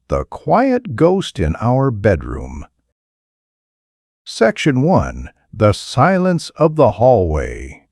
The Quiet Ghost in Our Bedroom. Section 1. The Silence of the Hallway.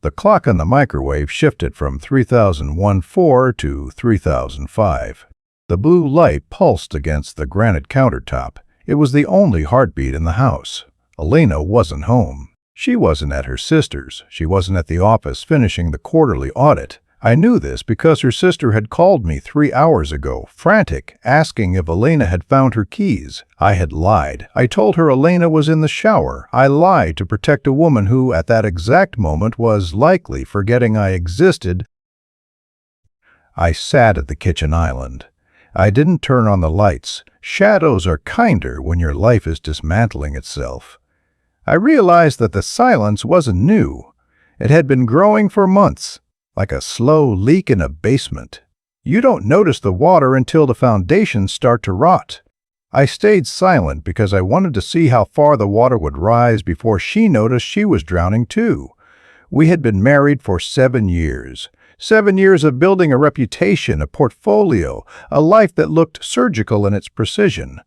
The clock on the microwave shifted from 3001-4 to 3005. The blue light pulsed against the granite countertop. It was the only heartbeat in the house. Elena wasn't home. She wasn't at her sister's. She wasn't at the office finishing the quarterly audit. I knew this because her sister had called me 3 hours ago, frantic, asking if Elena had found her keys. I had lied. I told her Elena was in the shower. I lied to protect a woman who, at that exact moment, was likely forgetting I existed. I sat at the kitchen island. I didn't turn on the lights. Shadows are kinder when your life is dismantling itself. I realized that the silence wasn't new. It had been growing for months. Like a slow leak in a basement. You don't notice the water until the foundations start to rot. I stayed silent because I wanted to see how far the water would rise before she noticed she was drowning too. We had been married for 7 years. 7 years of building a reputation, a portfolio, a life that looked surgical in its precision.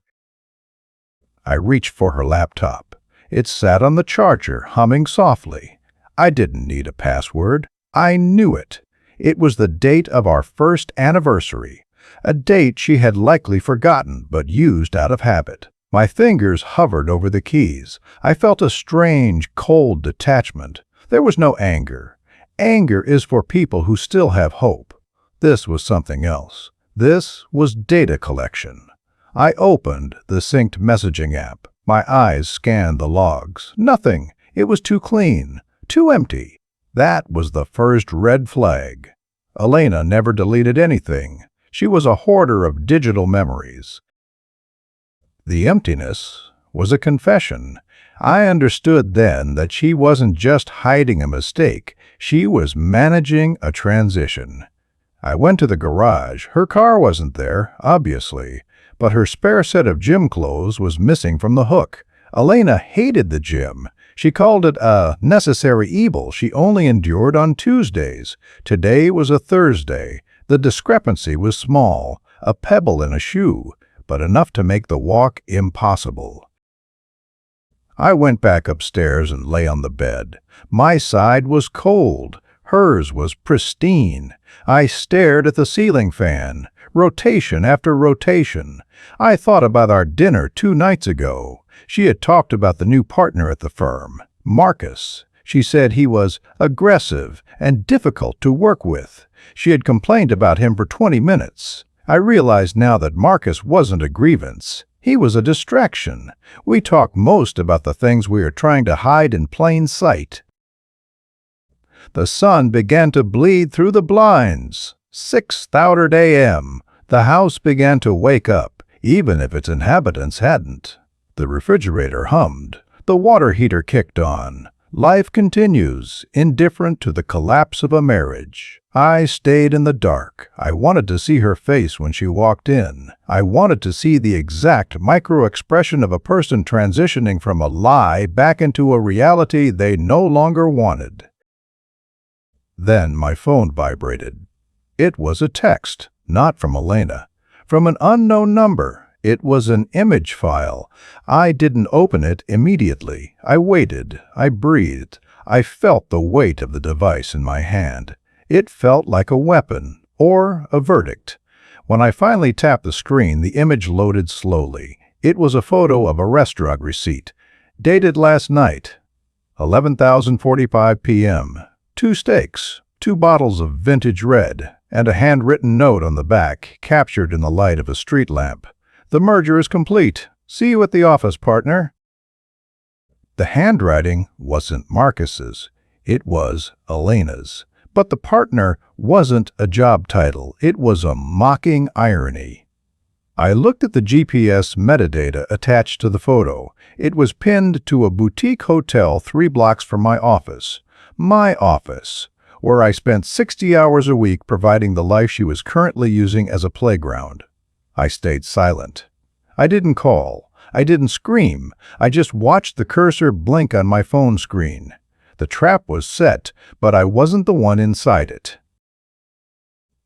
I reached for her laptop. It sat on the charger, humming softly. I didn't need a password. I knew it. It was the date of our first anniversary, a date she had likely forgotten but used out of habit. My fingers hovered over the keys. I felt a strange, cold detachment. There was no anger. Anger is for people who still have hope. This was something else. This was data collection. I opened the synced messaging app. My eyes scanned the logs. Nothing. It was too clean, too empty. That was the first red flag. Elena never deleted anything. She was a hoarder of digital memories. The emptiness was a confession. I understood then that she wasn't just hiding a mistake. She was managing a transition. I went to the garage. Her car wasn't there, obviously, but her spare set of gym clothes was missing from the hook. Elena hated the gym. She called it a necessary evil she only endured on Tuesdays. Today was a Thursday. The discrepancy was small, a pebble in a shoe, but enough to make the walk impossible. I went back upstairs and lay on the bed. My side was cold. Hers was pristine. I stared at the ceiling fan, rotation after rotation. I thought about our dinner 2 nights ago. She had talked about the new partner at the firm, Marcus. She said he was aggressive and difficult to work with. She had complained about him for 20 minutes. I realized now that Marcus wasn't a grievance. He was a distraction. We talk most about the things we are trying to hide in plain sight. The sun began to bleed through the blinds. 6:30 a.m. The house began to wake up, even if its inhabitants hadn't. The refrigerator hummed. The water heater kicked on. Life continues, indifferent to the collapse of a marriage. I stayed in the dark. I wanted to see her face when she walked in. I wanted to see the exact micro-expression of a person transitioning from a lie back into a reality they no longer wanted. Then my phone vibrated. It was a text, not from Elena, from an unknown number. It was an image file. I didn't open it immediately. I waited. I breathed. I felt the weight of the device in my hand. It felt like a weapon, or a verdict. When I finally tapped the screen, the image loaded slowly. It was a photo of a restaurant receipt, dated last night, 11:45 p.m. 2 steaks, 2 bottles of vintage red, and a handwritten note on the back, captured in the light of a street lamp. The merger is complete. See you at the office, partner. The handwriting wasn't Marcus's. It was Elena's. But the partner wasn't a job title. It was a mocking irony. I looked at the GPS metadata attached to the photo. It was pinned to a boutique hotel 3 blocks from my office. My office, where I spent 60 hours a week providing the life she was currently using as a playground. I stayed silent. I didn't call. I didn't scream. I just watched the cursor blink on my phone screen. The trap was set, but I wasn't the one inside it.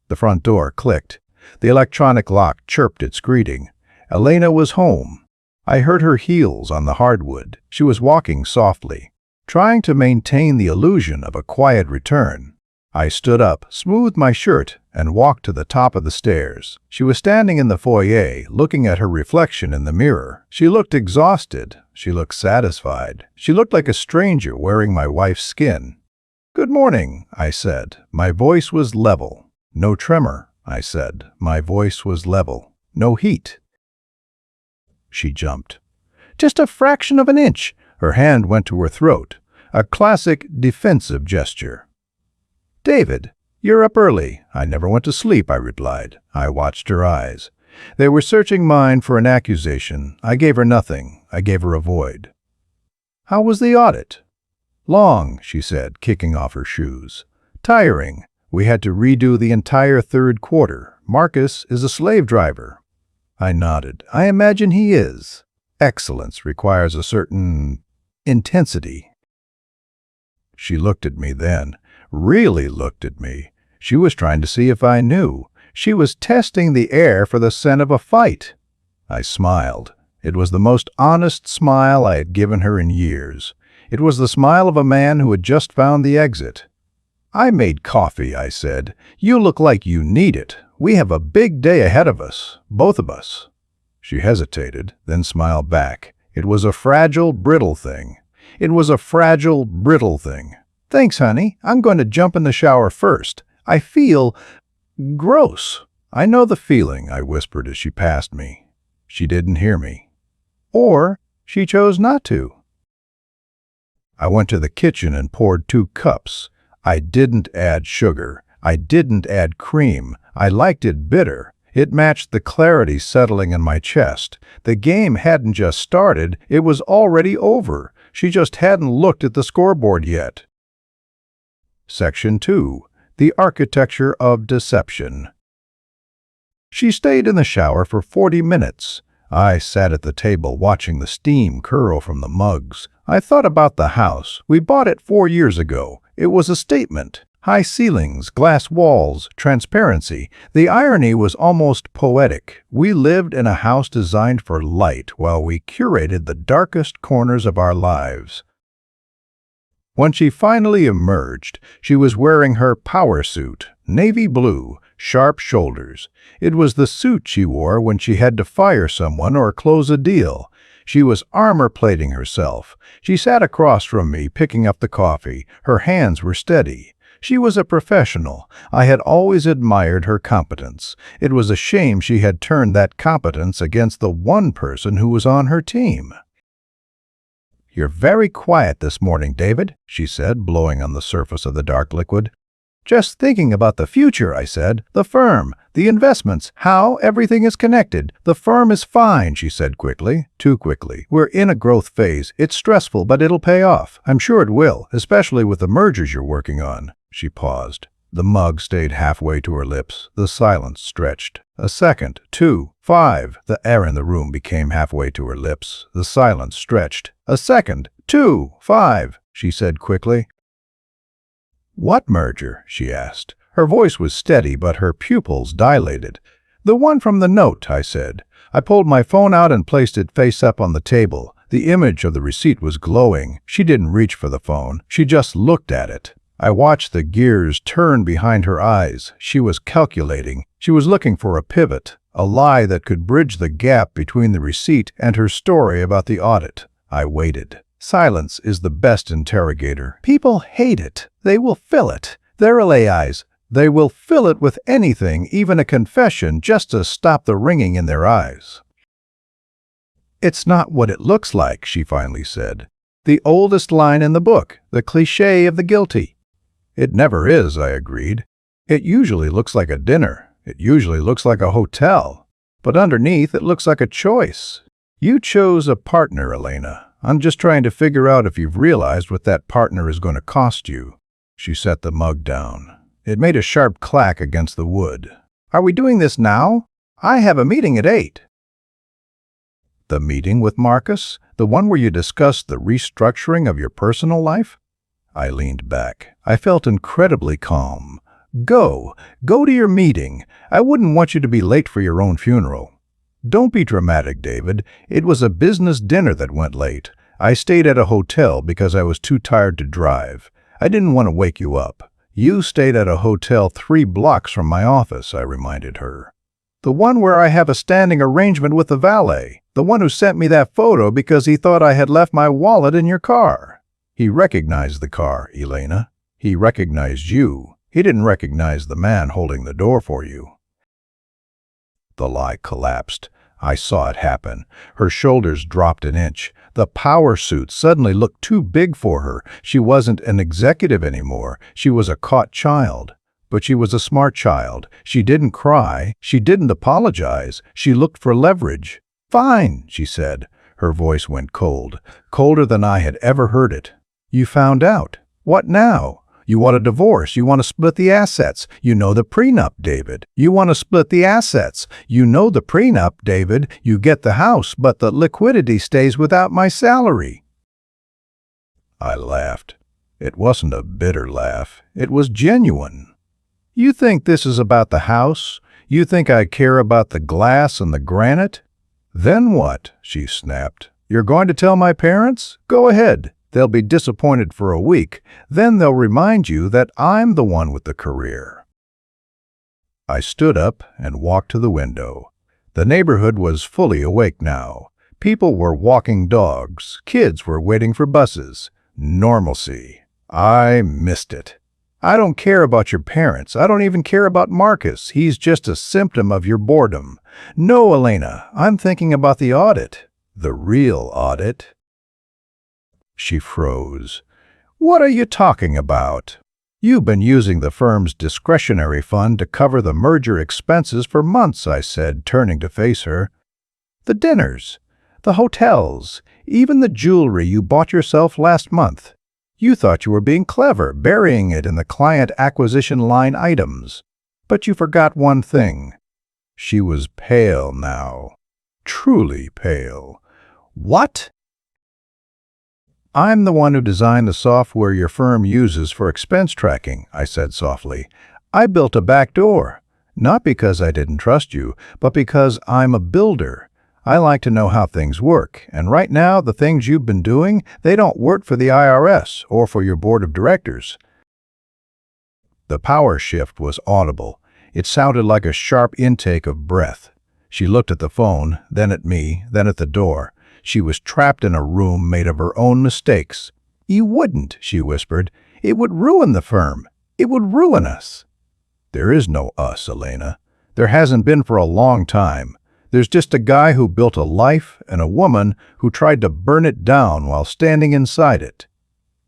The front door clicked. The electronic lock chirped its greeting. Elena was home. I heard her heels on the hardwood. She was walking softly, trying to maintain the illusion of a quiet return. I stood up, smoothed my shirt, and walked to the top of the stairs. She was standing in the foyer, looking at her reflection in the mirror. She looked exhausted. She looked satisfied. She looked like a stranger wearing my wife's skin. "Good morning," I said. My voice was level. "No tremor," I said. My voice was level. "No heat." She jumped. "Just a fraction of an inch." Her hand went to her throat, a classic defensive gesture. "David, you're up early." "I never went to sleep," I replied. I watched her eyes. They were searching mine for an accusation. I gave her nothing. I gave her a void. "How was the audit?" "Long," she said, kicking off her shoes. "Tiring. We had to redo the entire third quarter. Marcus is a slave driver." I nodded. "I imagine he is. Excellence requires a certain intensity." She looked at me then, really looked at me. She was trying to see if I knew. She was testing the air for the scent of a fight. I smiled. It was the most honest smile I had given her in years. It was the smile of a man who had just found the exit. "I made coffee," I said. "You look like you need it. We have a big day ahead of us, both of us." She hesitated, then smiled back. It was a fragile, brittle thing. It was a fragile, brittle thing. "Thanks, honey. I'm going to jump in the shower first. I feel gross." "I know the feeling," I whispered as she passed me. She didn't hear me. Or she chose not to. I went to the kitchen and poured 2 cups. I didn't add sugar. I didn't add cream. I liked it bitter. It matched the clarity settling in my chest. The game hadn't just started, it was already over. She just hadn't looked at the scoreboard yet. Section 2. The Architecture of Deception. She stayed in the shower for 40 minutes. I sat at the table watching the steam curl from the mugs. I thought about the house. We bought it 4 years ago. It was a statement. High ceilings, glass walls, transparency. The irony was almost poetic. We lived in a house designed for light while we curated the darkest corners of our lives. When she finally emerged, she was wearing her power suit, navy blue, sharp shoulders. It was the suit she wore when she had to fire someone or close a deal. She was armor-plating herself. She sat across from me, picking up the coffee. Her hands were steady. She was a professional. I had always admired her competence. It was a shame she had turned that competence against the one person who was on her team. "You're very quiet this morning, David," she said, blowing on the surface of the dark liquid. "Just thinking about the future," I said. "The firm, the investments, how everything is connected." "The firm is fine," she said quickly, too quickly. "We're in a growth phase. It's stressful, but it'll pay off. I'm sure it will, especially with the mergers you're working on." She paused. The mug stayed halfway to her lips. The silence stretched. A second, 2, 5. The air in the room became halfway to her lips. The silence stretched. "A second, 2, 5, she said quickly. "What merger?" she asked. Her voice was steady, but her pupils dilated. "The one from the note," I said. I pulled my phone out and placed it face up on the table. The image of the receipt was glowing. She didn't reach for the phone. She just looked at it. I watched the gears turn behind her eyes. She was calculating. She was looking for a pivot, a lie that could bridge the gap between the receipt and her story about the audit. I waited. Silence is the best interrogator. People hate it. They will fill it. They're AIs. They will fill it with anything, even a confession, just to stop the ringing in their eyes. "It's not what it looks like," she finally said. "The oldest line in the book, the cliché of the guilty." "It never is," I agreed. "It usually looks like a dinner. It usually looks like a hotel. But underneath, it looks like a choice. You chose a partner, Elena. I'm just trying to figure out if you've realized what that partner is going to cost you." She set the mug down. It made a sharp clack against the wood. "Are we doing this now? I have a meeting at 8. "The meeting with Marcus? The one where you discussed the restructuring of your personal life?" I leaned back. I felt incredibly calm. Go. Go to your meeting. I wouldn't want you to be late for your own funeral." "Don't be dramatic, David. It was a business dinner that went late. I stayed at a hotel because I was too tired to drive. I didn't want to wake you up." "You stayed at a hotel 3 blocks from my office," I reminded her. "The one where I have a standing arrangement with the valet. The one who sent me that photo because he thought I had left my wallet in your car." "He recognized the car, Elena. He recognized you. He didn't recognize the man holding the door for you." The lie collapsed. I saw it happen. Her shoulders dropped an inch. The power suit suddenly looked too big for her. She wasn't an executive anymore. She was a caught child. But she was a smart child. She didn't cry. She didn't apologize. She looked for leverage. "Fine," she said. Her voice went cold, colder than I had ever heard it. "You found out. What now? You want a divorce. You want to split the assets. You know the prenup, David. You want to split the assets. You know the prenup, David. You get the house, but the liquidity stays without my salary." I laughed. It wasn't a bitter laugh. It was genuine. "You think this is about the house? You think I care about the glass and the granite?" "Then what?" she snapped. "You're going to tell my parents? Go ahead. They'll be disappointed for a week. Then they'll remind you that I'm the one with the career." I stood up and walked to the window. The neighborhood was fully awake now. People were walking dogs. Kids were waiting for buses. Normalcy. I missed it. "I don't care about your parents. I don't even care about Marcus. He's just a symptom of your boredom." "No, Elena, I'm thinking about the audit. The real audit." She froze. "What are you talking about?" "You've been using the firm's discretionary fund to cover the merger expenses for months," I said, turning to face her. "The dinners, the hotels, even the jewelry you bought yourself last month. You thought you were being clever, burying it in the client acquisition line items. But you forgot one thing." She was pale now. Truly pale. "What?" "I'm the one who designed the software your firm uses for expense tracking," I said softly. "I built a backdoor, not because I didn't trust you, but because I'm a builder. I like to know how things work, and right now the things you've been doing, they don't work for the IRS or for your board of directors." The power shift was audible. It sounded like a sharp intake of breath. She looked at the phone, then at me, then at the door. She was trapped in a room made of her own mistakes. "You wouldn't," she whispered. "It would ruin the firm. It would ruin us." "There is no us, Elena. There hasn't been for a long time. There's just a guy who built a life and a woman who tried to burn it down while standing inside it."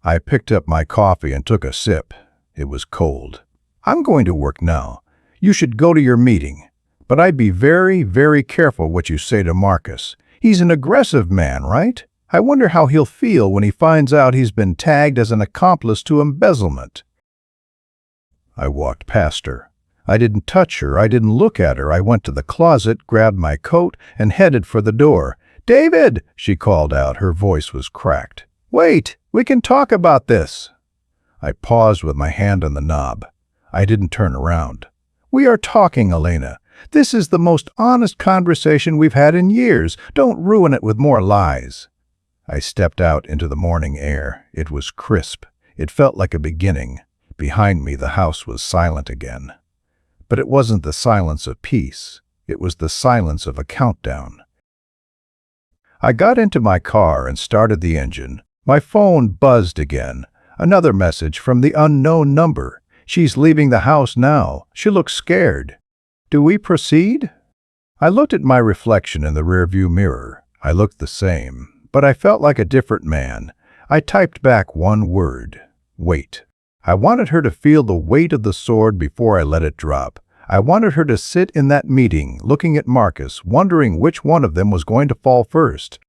I picked up my coffee and took a sip. It was cold. "I'm going to work now. You should go to your meeting. But I'd be very, very careful what you say to Marcus. He's an aggressive man, right? I wonder how he'll feel when he finds out he's been tagged as an accomplice to embezzlement." I walked past her. I didn't touch her. I didn't look at her. I went to the closet, grabbed my coat, and headed for the door. "David!" she called out. Her voice was cracked. "Wait! We can talk about this." I paused with my hand on the knob. I didn't turn around. "We are talking, Elena. This is the most honest conversation we've had in years. Don't ruin it with more lies." I stepped out into the morning air. It was crisp. It felt like a beginning. Behind me, the house was silent again. But it wasn't the silence of peace. It was the silence of a countdown. I got into my car and started the engine. My phone buzzed again. Another message from the unknown number. "She's leaving the house now. She looks scared. Do we proceed?" I looked at my reflection in the rearview mirror. I looked the same, but I felt like a different man. I typed back one word: wait. I wanted her to feel the weight of the sword before I let it drop. I wanted her to sit in that meeting, looking at Marcus, wondering which one of them was going to fall first.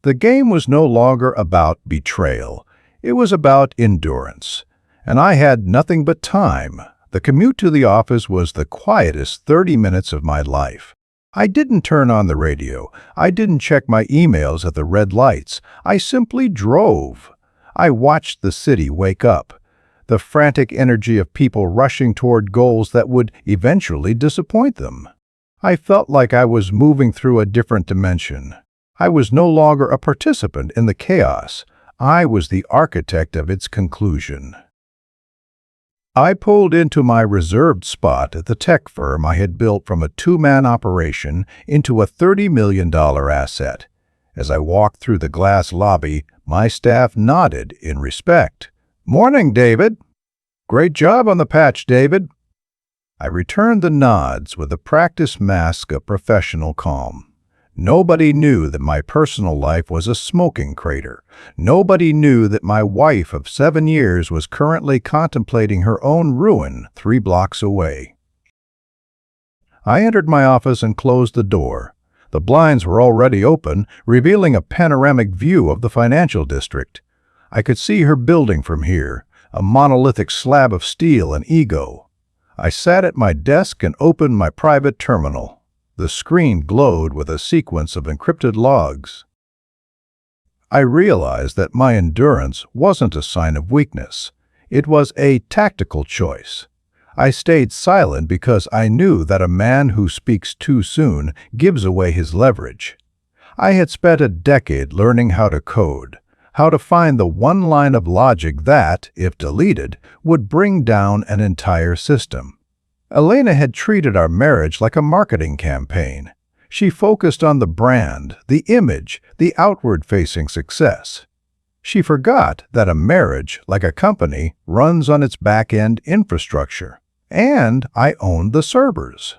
The game was no longer about betrayal. It was about endurance. And I had nothing but time. The commute to the office was the quietest 30 minutes of my life. I didn't turn on the radio. I didn't check my emails at the red lights. I simply drove. I watched the city wake up. the frantic energy of people rushing toward goals that would eventually disappoint them. I felt like I was moving through a different dimension. I was no longer a participant in the chaos. I was the architect of its conclusion. I pulled into my reserved spot at the tech firm I had built from a two-man operation into a $30 million asset. As I walked through the glass lobby, my staff nodded in respect. "Morning, David." "Great job on the patch, David." I returned the nods with a practiced mask of professional calm. Nobody knew that my personal life was a smoking crater. Nobody knew that my wife of 7 years was currently contemplating her own ruin 3 blocks away. I entered my office and closed the door. The blinds were already open, revealing a panoramic view of the financial district. I could see her building from here, a monolithic slab of steel and ego. I sat at my desk and opened my private terminal. The screen glowed with a sequence of encrypted logs. I realized that my endurance wasn't a sign of weakness. It was a tactical choice. I stayed silent because I knew that a man who speaks too soon gives away his leverage. I had spent a decade learning how to code, how to find the one line of logic that, if deleted, would bring down an entire system. Elena had treated our marriage like a marketing campaign. She focused on the brand, the image, the outward-facing success. She forgot that a marriage, like a company, runs on its back-end infrastructure. And I owned the servers.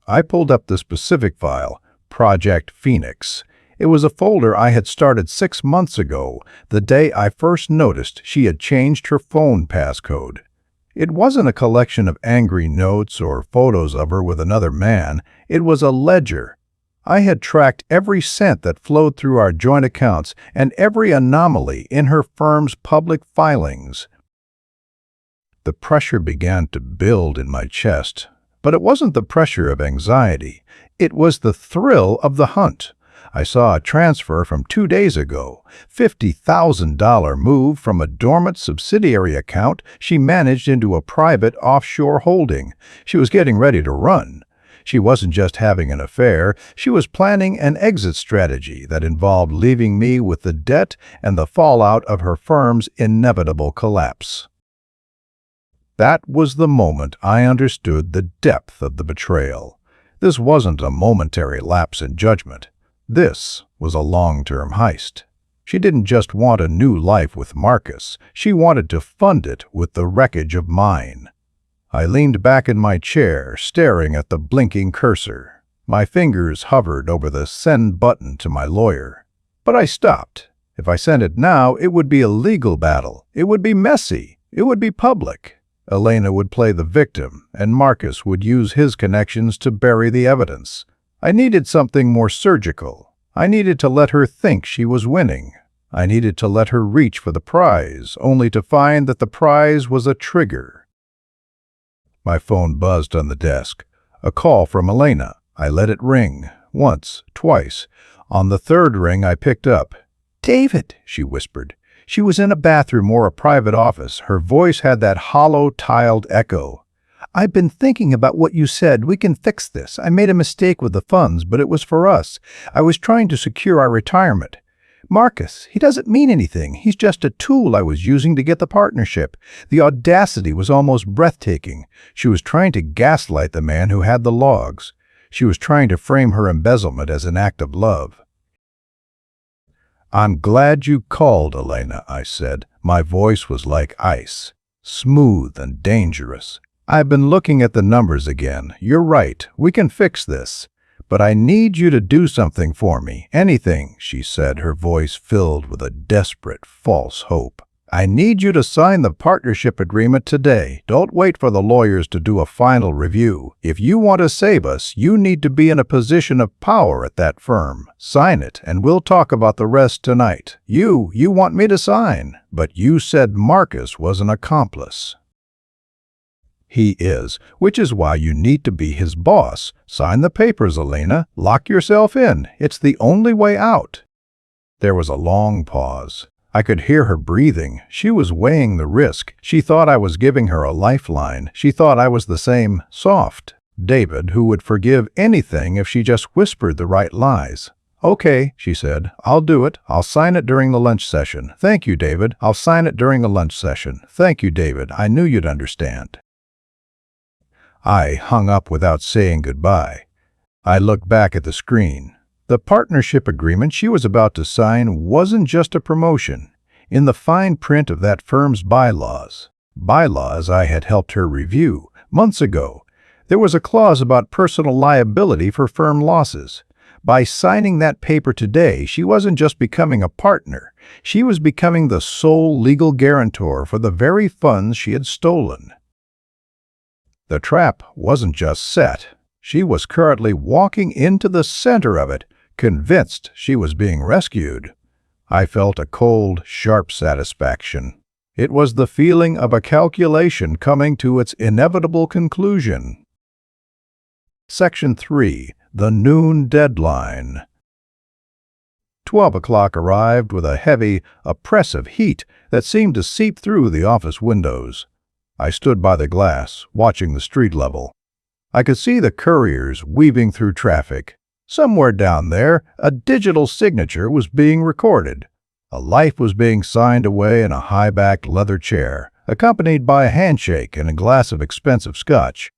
I pulled up the specific file, Project Phoenix. It was a folder I had started 6 months ago, the day I first noticed she had changed her phone passcode. It wasn't a collection of angry notes or photos of her with another man. It was a ledger. I had tracked every cent that flowed through our joint accounts and every anomaly in her firm's public filings. The pressure began to build in my chest, but it wasn't the pressure of anxiety. It was the thrill of the hunt. I saw a transfer from 2 days ago, $50,000 move from a dormant subsidiary account she managed into a private offshore holding. She was getting ready to run. She wasn't just having an affair, she was planning an exit strategy that involved leaving me with the debt and the fallout of her firm's inevitable collapse. That was the moment I understood the depth of the betrayal. This wasn't a momentary lapse in judgment. This was a long-term heist. She didn't just want a new life with Marcus. She wanted to fund it with the wreckage of mine. I leaned back in my chair, staring at the blinking cursor. My fingers hovered over the send button to my lawyer. But I stopped. If I sent it now, it would be a legal battle. It would be messy. It would be public. Elena would play the victim, and Marcus would use his connections to bury the evidence. I needed something more surgical. I needed to let her think she was winning. I needed to let her reach for the prize, only to find that the prize was a trigger. My phone buzzed on the desk. A call from Elena. I let it ring. Once, twice. On the third ring, I picked up. "David," she whispered. She was in a bathroom or a private office. Her voice had that hollow, tiled echo. "I've been thinking about what you said. We can fix this. I made a mistake with the funds, but it was for us. I was trying to secure our retirement. Marcus, he doesn't mean anything. He's just a tool I was using to get the partnership." The audacity was almost breathtaking. She was trying to gaslight the man who had the logs. She was trying to frame her embezzlement as an act of love. "I'm glad you called, Elena," I said. My voice was like ice, smooth and dangerous. "I've been looking at the numbers again. You're right. We can fix this. But I need you to do something for me. Anything," she said, her voice filled with a desperate, false hope. "I need you to sign the partnership agreement today. Don't wait for the lawyers to do a final review. If you want to save us, you need to be in a position of power at that firm. Sign it, and we'll talk about the rest tonight. You want me to sign, but you said Marcus was an accomplice." "He is, which is why you need to be his boss. Sign the papers, Elena. Lock yourself in. It's the only way out." There was a long pause. I could hear her breathing. She was weighing the risk. She thought I was giving her a lifeline. She thought I was the same soft David who would forgive anything if she just whispered the right lies. "Okay," she said. "I'll do it. I'll sign it during the lunch session. Thank you, David. I'll sign it during the lunch session. Thank you, David. I knew you'd understand." I hung up without saying goodbye. I looked back at the screen. The partnership agreement she was about to sign wasn't just a promotion. In the fine print of that firm's bylaws I had helped her review months ago, there was a clause about personal liability for firm losses. By signing that paper today, she wasn't just becoming a partner. She was becoming the sole legal guarantor for the very funds she had stolen. The trap wasn't just set. She was currently walking into the center of it, convinced she was being rescued. I felt a cold, sharp satisfaction. It was the feeling of a calculation coming to its inevitable conclusion. Section 3. The Noon Deadline. 12 o'clock arrived with a heavy, oppressive heat that seemed to seep through the office windows. I stood by the glass, watching the street level. I could see the couriers weaving through traffic. Somewhere down there, a digital signature was being recorded. A life was being signed away in a high-backed leather chair, accompanied by a handshake and a glass of expensive scotch.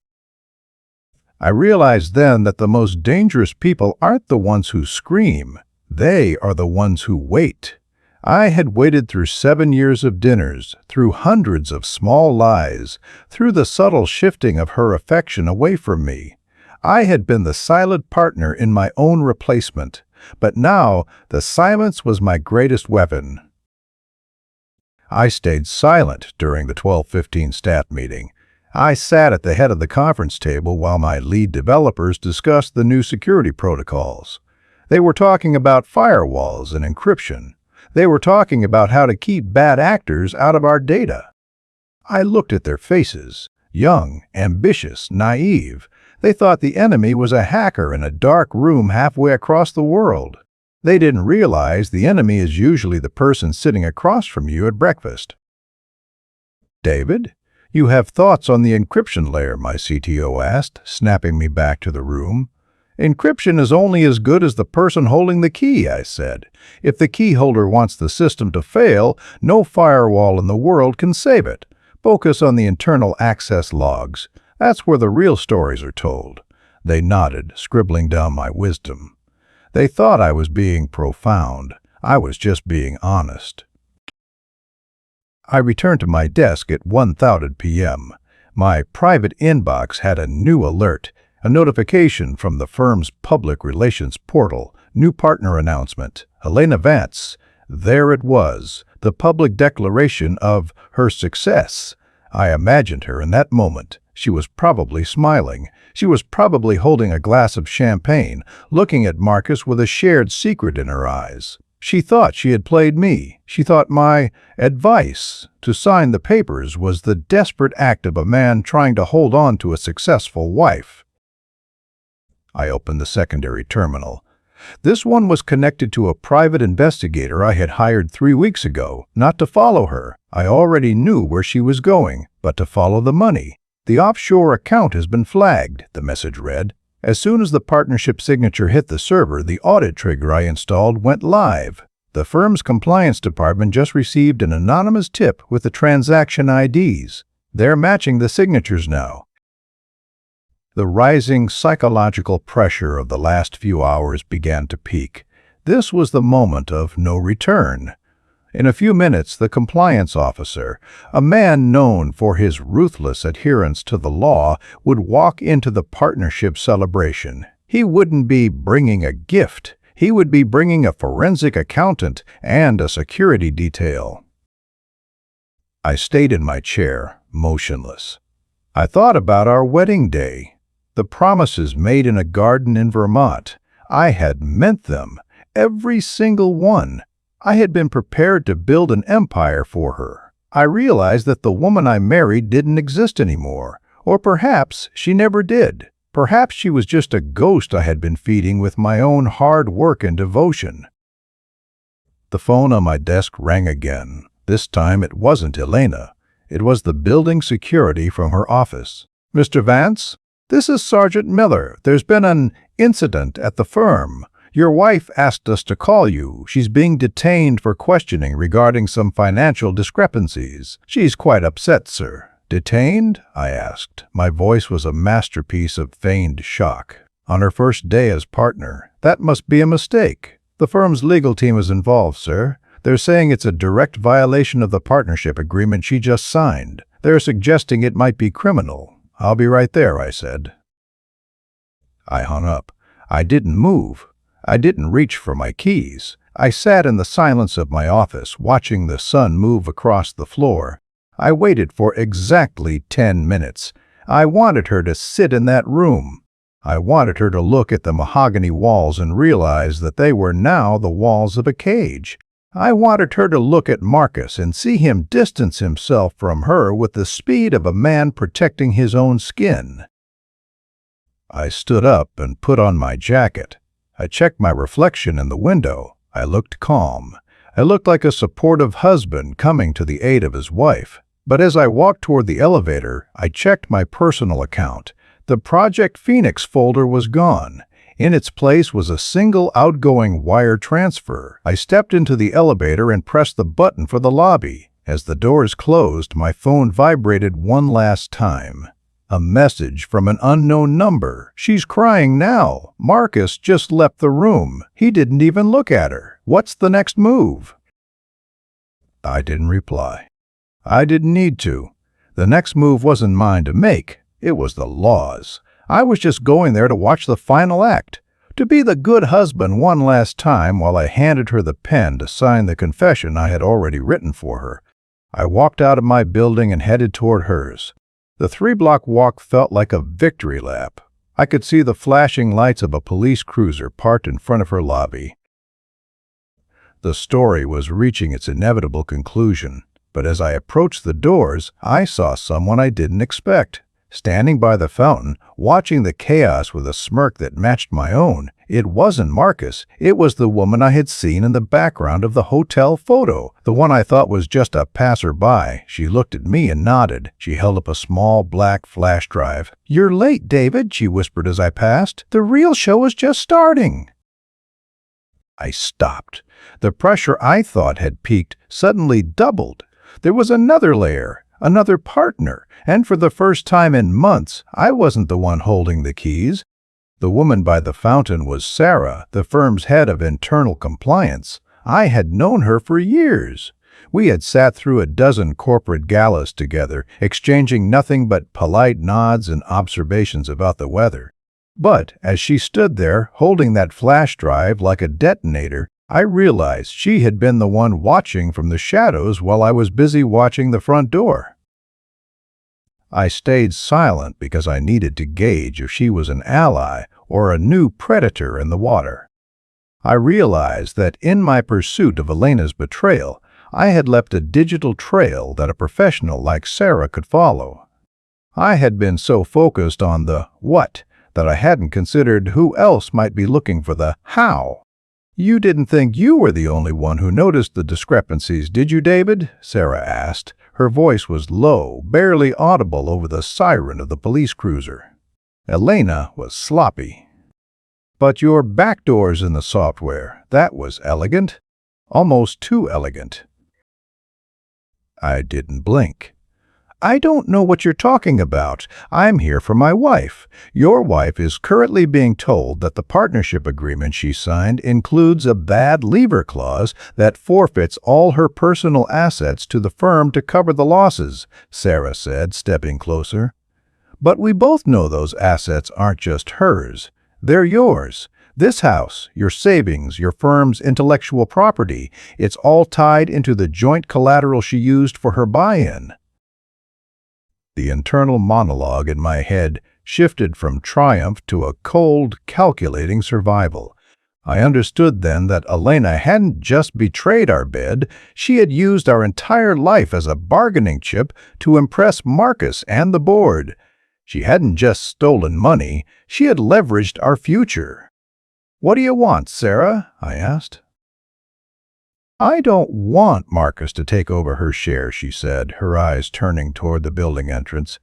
I realized then that the most dangerous people aren't the ones who scream. They are the ones who wait. I had waited through 7 years of dinners, through hundreds of small lies, through the subtle shifting of her affection away from me. I had been the silent partner in my own replacement, but now the silence was my greatest weapon. I stayed silent during the 12:15 staff meeting. I sat at the head of the conference table while my lead developers discussed the new security protocols. They were talking about firewalls and encryption. They were talking about how to keep bad actors out of our data. I looked at their faces, young, ambitious, naive. They thought the enemy was a hacker in a dark room halfway across the world. They didn't realize the enemy is usually the person sitting across from you at breakfast. "David, you have thoughts on the encryption layer?" my CTO asked, snapping me back to the room. "Encryption is only as good as the person holding the key," I said. "If the key holder wants the system to fail, no firewall in the world can save it. Focus on the internal access logs. That's where the real stories are told." They nodded, scribbling down my wisdom. They thought I was being profound. I was just being honest. I returned to my desk at 1:30 p.m. My private inbox had a new alert, a notification from the firm's public relations portal, new partner announcement, Elena Vance. There it was, the public declaration of her success. I imagined her in that moment. She was probably smiling. She was probably holding a glass of champagne, looking at Marcus with a shared secret in her eyes. She thought she had played me. She thought my advice to sign the papers was the desperate act of a man trying to hold on to a successful wife. I opened the secondary terminal. This one was connected to a private investigator I had hired 3 weeks ago, not to follow her. I already knew where she was going, but to follow the money. "The offshore account has been flagged," the message read. As soon as the partnership signature hit the server, the audit trigger I installed went live. The firm's compliance department just received an anonymous tip with the transaction IDs. They're matching the signatures now. The rising psychological pressure of the last few hours began to peak. This was the moment of no return. In a few minutes, the compliance officer, a man known for his ruthless adherence to the law, would walk into the partnership celebration. He wouldn't be bringing a gift. He would be bringing a forensic accountant and a security detail. I stayed in my chair, motionless. I thought about our wedding day, the promises made in a garden in Vermont. I had meant them, every single one. I had been prepared to build an empire for her. I realized that the woman I married didn't exist anymore, or perhaps she never did. Perhaps she was just a ghost I had been feeding with my own hard work and devotion. The phone on my desk rang again. This time it wasn't Elena. It was the building security from her office. "Mr. Vance, this is Sergeant Miller. There's been an incident at the firm. Your wife asked us to call you. She's being detained for questioning regarding some financial discrepancies. She's quite upset, sir." "Detained?" I asked. My voice was a masterpiece of feigned shock. "On her first day as partner. That must be a mistake. The firm's legal team is involved, sir. They're saying it's a direct violation of the partnership agreement she just signed. They're suggesting it might be criminal." "I'll be right there," I said. I hung up. I didn't move. I didn't reach for my keys. I sat in the silence of my office, watching the sun move across the floor. I waited for exactly 10 minutes. I wanted her to sit in that room. I wanted her to look at the mahogany walls and realize that they were now the walls of a cage. I wanted her to look at Marcus and see him distance himself from her with the speed of a man protecting his own skin. I stood up and put on my jacket. I checked my reflection in the window. I looked calm. I looked like a supportive husband coming to the aid of his wife. But as I walked toward the elevator, I checked my personal account. The Project Phoenix folder was gone. In its place was a single outgoing wire transfer. I stepped into the elevator and pressed the button for the lobby. As the doors closed, my phone vibrated one last time. A message from an unknown number. "She's crying now. Marcus just left the room. He didn't even look at her. What's the next move?" I didn't reply. I didn't need to. The next move wasn't mine to make. It was the law's. I was just going there to watch the final act, to be the good husband one last time while I handed her the pen to sign the confession I had already written for her. I walked out of my building and headed toward hers. The 3-block walk felt like a victory lap. I could see the flashing lights of a police cruiser parked in front of her lobby. The story was reaching its inevitable conclusion, but as I approached the doors, I saw someone I didn't expect. Standing by the fountain, watching the chaos with a smirk that matched my own, it wasn't Marcus. It was the woman I had seen in the background of the hotel photo, the one I thought was just a passerby. She looked at me and nodded. She held up a small black flash drive. "You're late, David," she whispered as I passed. "The real show is just starting." I stopped. The pressure I thought had peaked suddenly doubled. There was another layer, another partner, and for the first time in months, I wasn't the one holding the keys. The woman by the fountain was Sarah, the firm's head of internal compliance. I had known her for years. We had sat through a dozen corporate galas together, exchanging nothing but polite nods and observations about the weather. But as she stood there, holding that flash drive like a detonator, I realized she had been the one watching from the shadows while I was busy watching the front door. I stayed silent because I needed to gauge if she was an ally or a new predator in the water. I realized that in my pursuit of Elena's betrayal, I had left a digital trail that a professional like Sarah could follow. I had been so focused on the what that I hadn't considered who else might be looking for the how. "You didn't think you were the only one who noticed the discrepancies, did you, David?" Sarah asked. Her voice was low, barely audible over the siren of the police cruiser. Elena was sloppy. "But your backdoors in the software, that was elegant. Almost too elegant." I didn't blink. "I don't know what you're talking about. I'm here for my wife. Your wife is currently being told that the partnership agreement she signed includes a bad leaver clause that forfeits all her personal assets to the firm to cover the losses," Sarah said, stepping closer. "But we both know those assets aren't just hers. They're yours. This house, your savings, your firm's intellectual property, it's all tied into the joint collateral she used for her buy-in." The internal monologue in my head shifted from triumph to a cold, calculating survival. I understood then that Elena hadn't just betrayed our bid, she had used our entire life as a bargaining chip to impress Marcus and the board. She hadn't just stolen money, she had leveraged our future. "What do you want, Sarah?" I asked. I don't want Marcus to take over her share, she said, her eyes turning toward the building entrance.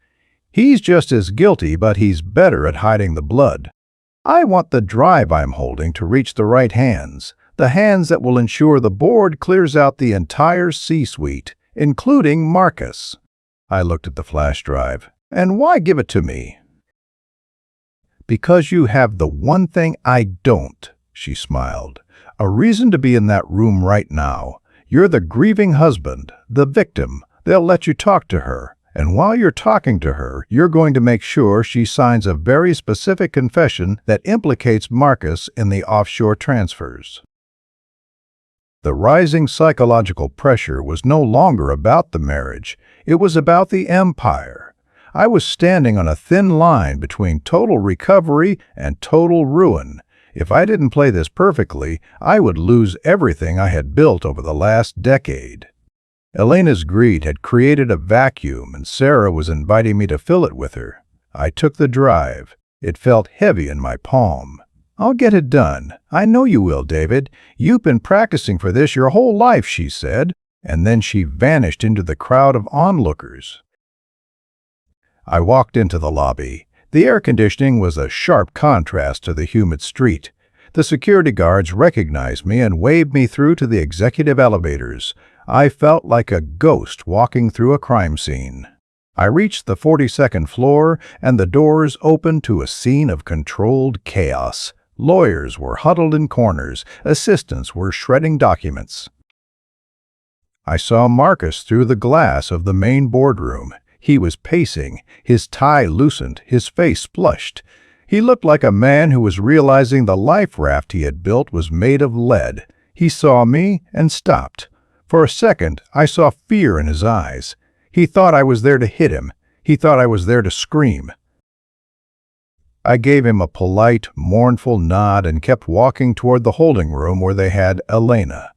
He's just as guilty, but he's better at hiding the blood. I want the drive I'm holding to reach the right hands, the hands that will ensure the board clears out the entire C-suite, including Marcus. I looked at the flash drive. And why give it to me? Because you have the one thing I don't, she smiled. A reason to be in that room right now. You're the grieving husband, the victim. They'll let you talk to her. And while you're talking to her, you're going to make sure she signs a very specific confession that implicates Marcus in the offshore transfers. The rising psychological pressure was no longer about the marriage. It was about the empire. I was standing on a thin line between total recovery and total ruin. If I didn't play this perfectly, I would lose everything I had built over the last decade. Elena's greed had created a vacuum, and Sarah was inviting me to fill it with her. I took the drive. It felt heavy in my palm. I'll get it done. I know you will, David. You've been practicing for this your whole life, she said, and then she vanished into the crowd of onlookers. I walked into the lobby. The air conditioning was a sharp contrast to the humid street. The security guards recognized me and waved me through to the executive elevators. I felt like a ghost walking through a crime scene. I reached the 42nd floor, and the doors opened to a scene of controlled chaos. Lawyers were huddled in corners. Assistants were shredding documents. I saw Marcus through the glass of the main boardroom. He was pacing, his tie loosened, his face flushed. He looked like a man who was realizing the life raft he had built was made of lead. He saw me and stopped. For a second, I saw fear in his eyes. He thought I was there to hit him. He thought I was there to scream. I gave him a polite, mournful nod and kept walking toward the holding room where they had Elena.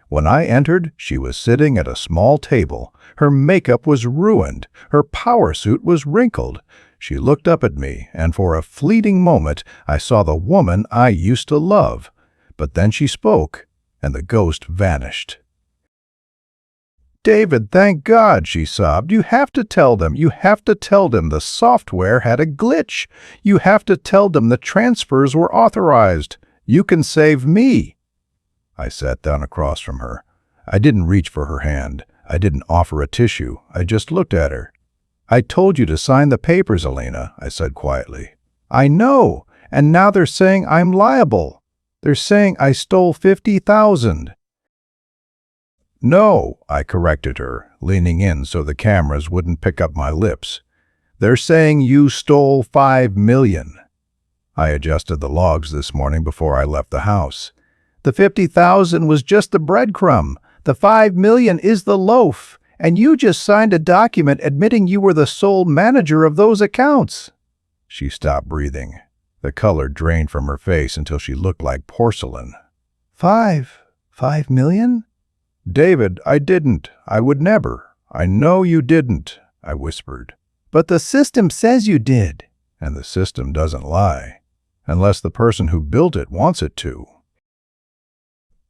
When I entered, she was sitting at a small table. Her makeup was ruined. Her power suit was wrinkled. She looked up at me, and for a fleeting moment, I saw the woman I used to love. But then she spoke, and the ghost vanished. "David, thank God," she sobbed. "You have to tell them. You have to tell them the software had a glitch. You have to tell them the transfers were authorized. You can save me." I sat down across from her. I didn't reach for her hand. I didn't offer a tissue. I just looked at her. "I told you to sign the papers, Elena," I said quietly. "I know, and now they're saying I'm liable. They're saying I stole $50,000. "No," I corrected her, leaning in so the cameras wouldn't pick up my lips. "They're saying you stole $5 million. I adjusted the logs this morning before I left the house. The $50,000 was just the breadcrumb. The $5 million is the loaf, and you just signed a document admitting you were the sole manager of those accounts." She stopped breathing. The color drained from her face until she looked like porcelain. $5 million? "David, I didn't. I would never. I know you didn't," I whispered. "But the system says you did." "And the system doesn't lie, unless the person who built it wants it to."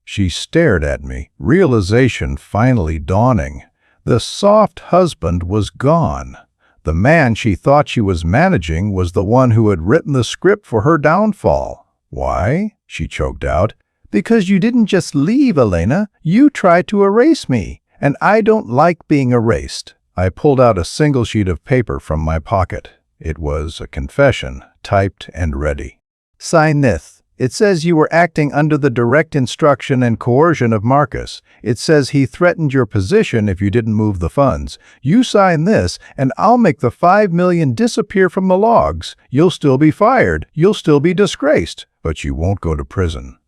She stared at me, realization finally dawning. The soft husband was gone. The man she thought she was managing was the one who had written the script for her downfall. "Why?" she choked out. "Because you didn't just leave, Elena. You tried to erase me, and I don't like being erased." I pulled out a single sheet of paper from my pocket. It was a confession, typed and ready. "Sign this. It says you were acting under the direct instruction and coercion of Marcus. It says he threatened your position if you didn't move the funds. You sign this, and I'll make the $5 million disappear from the logs. You'll still be fired. You'll still be disgraced, but you won't go to prison."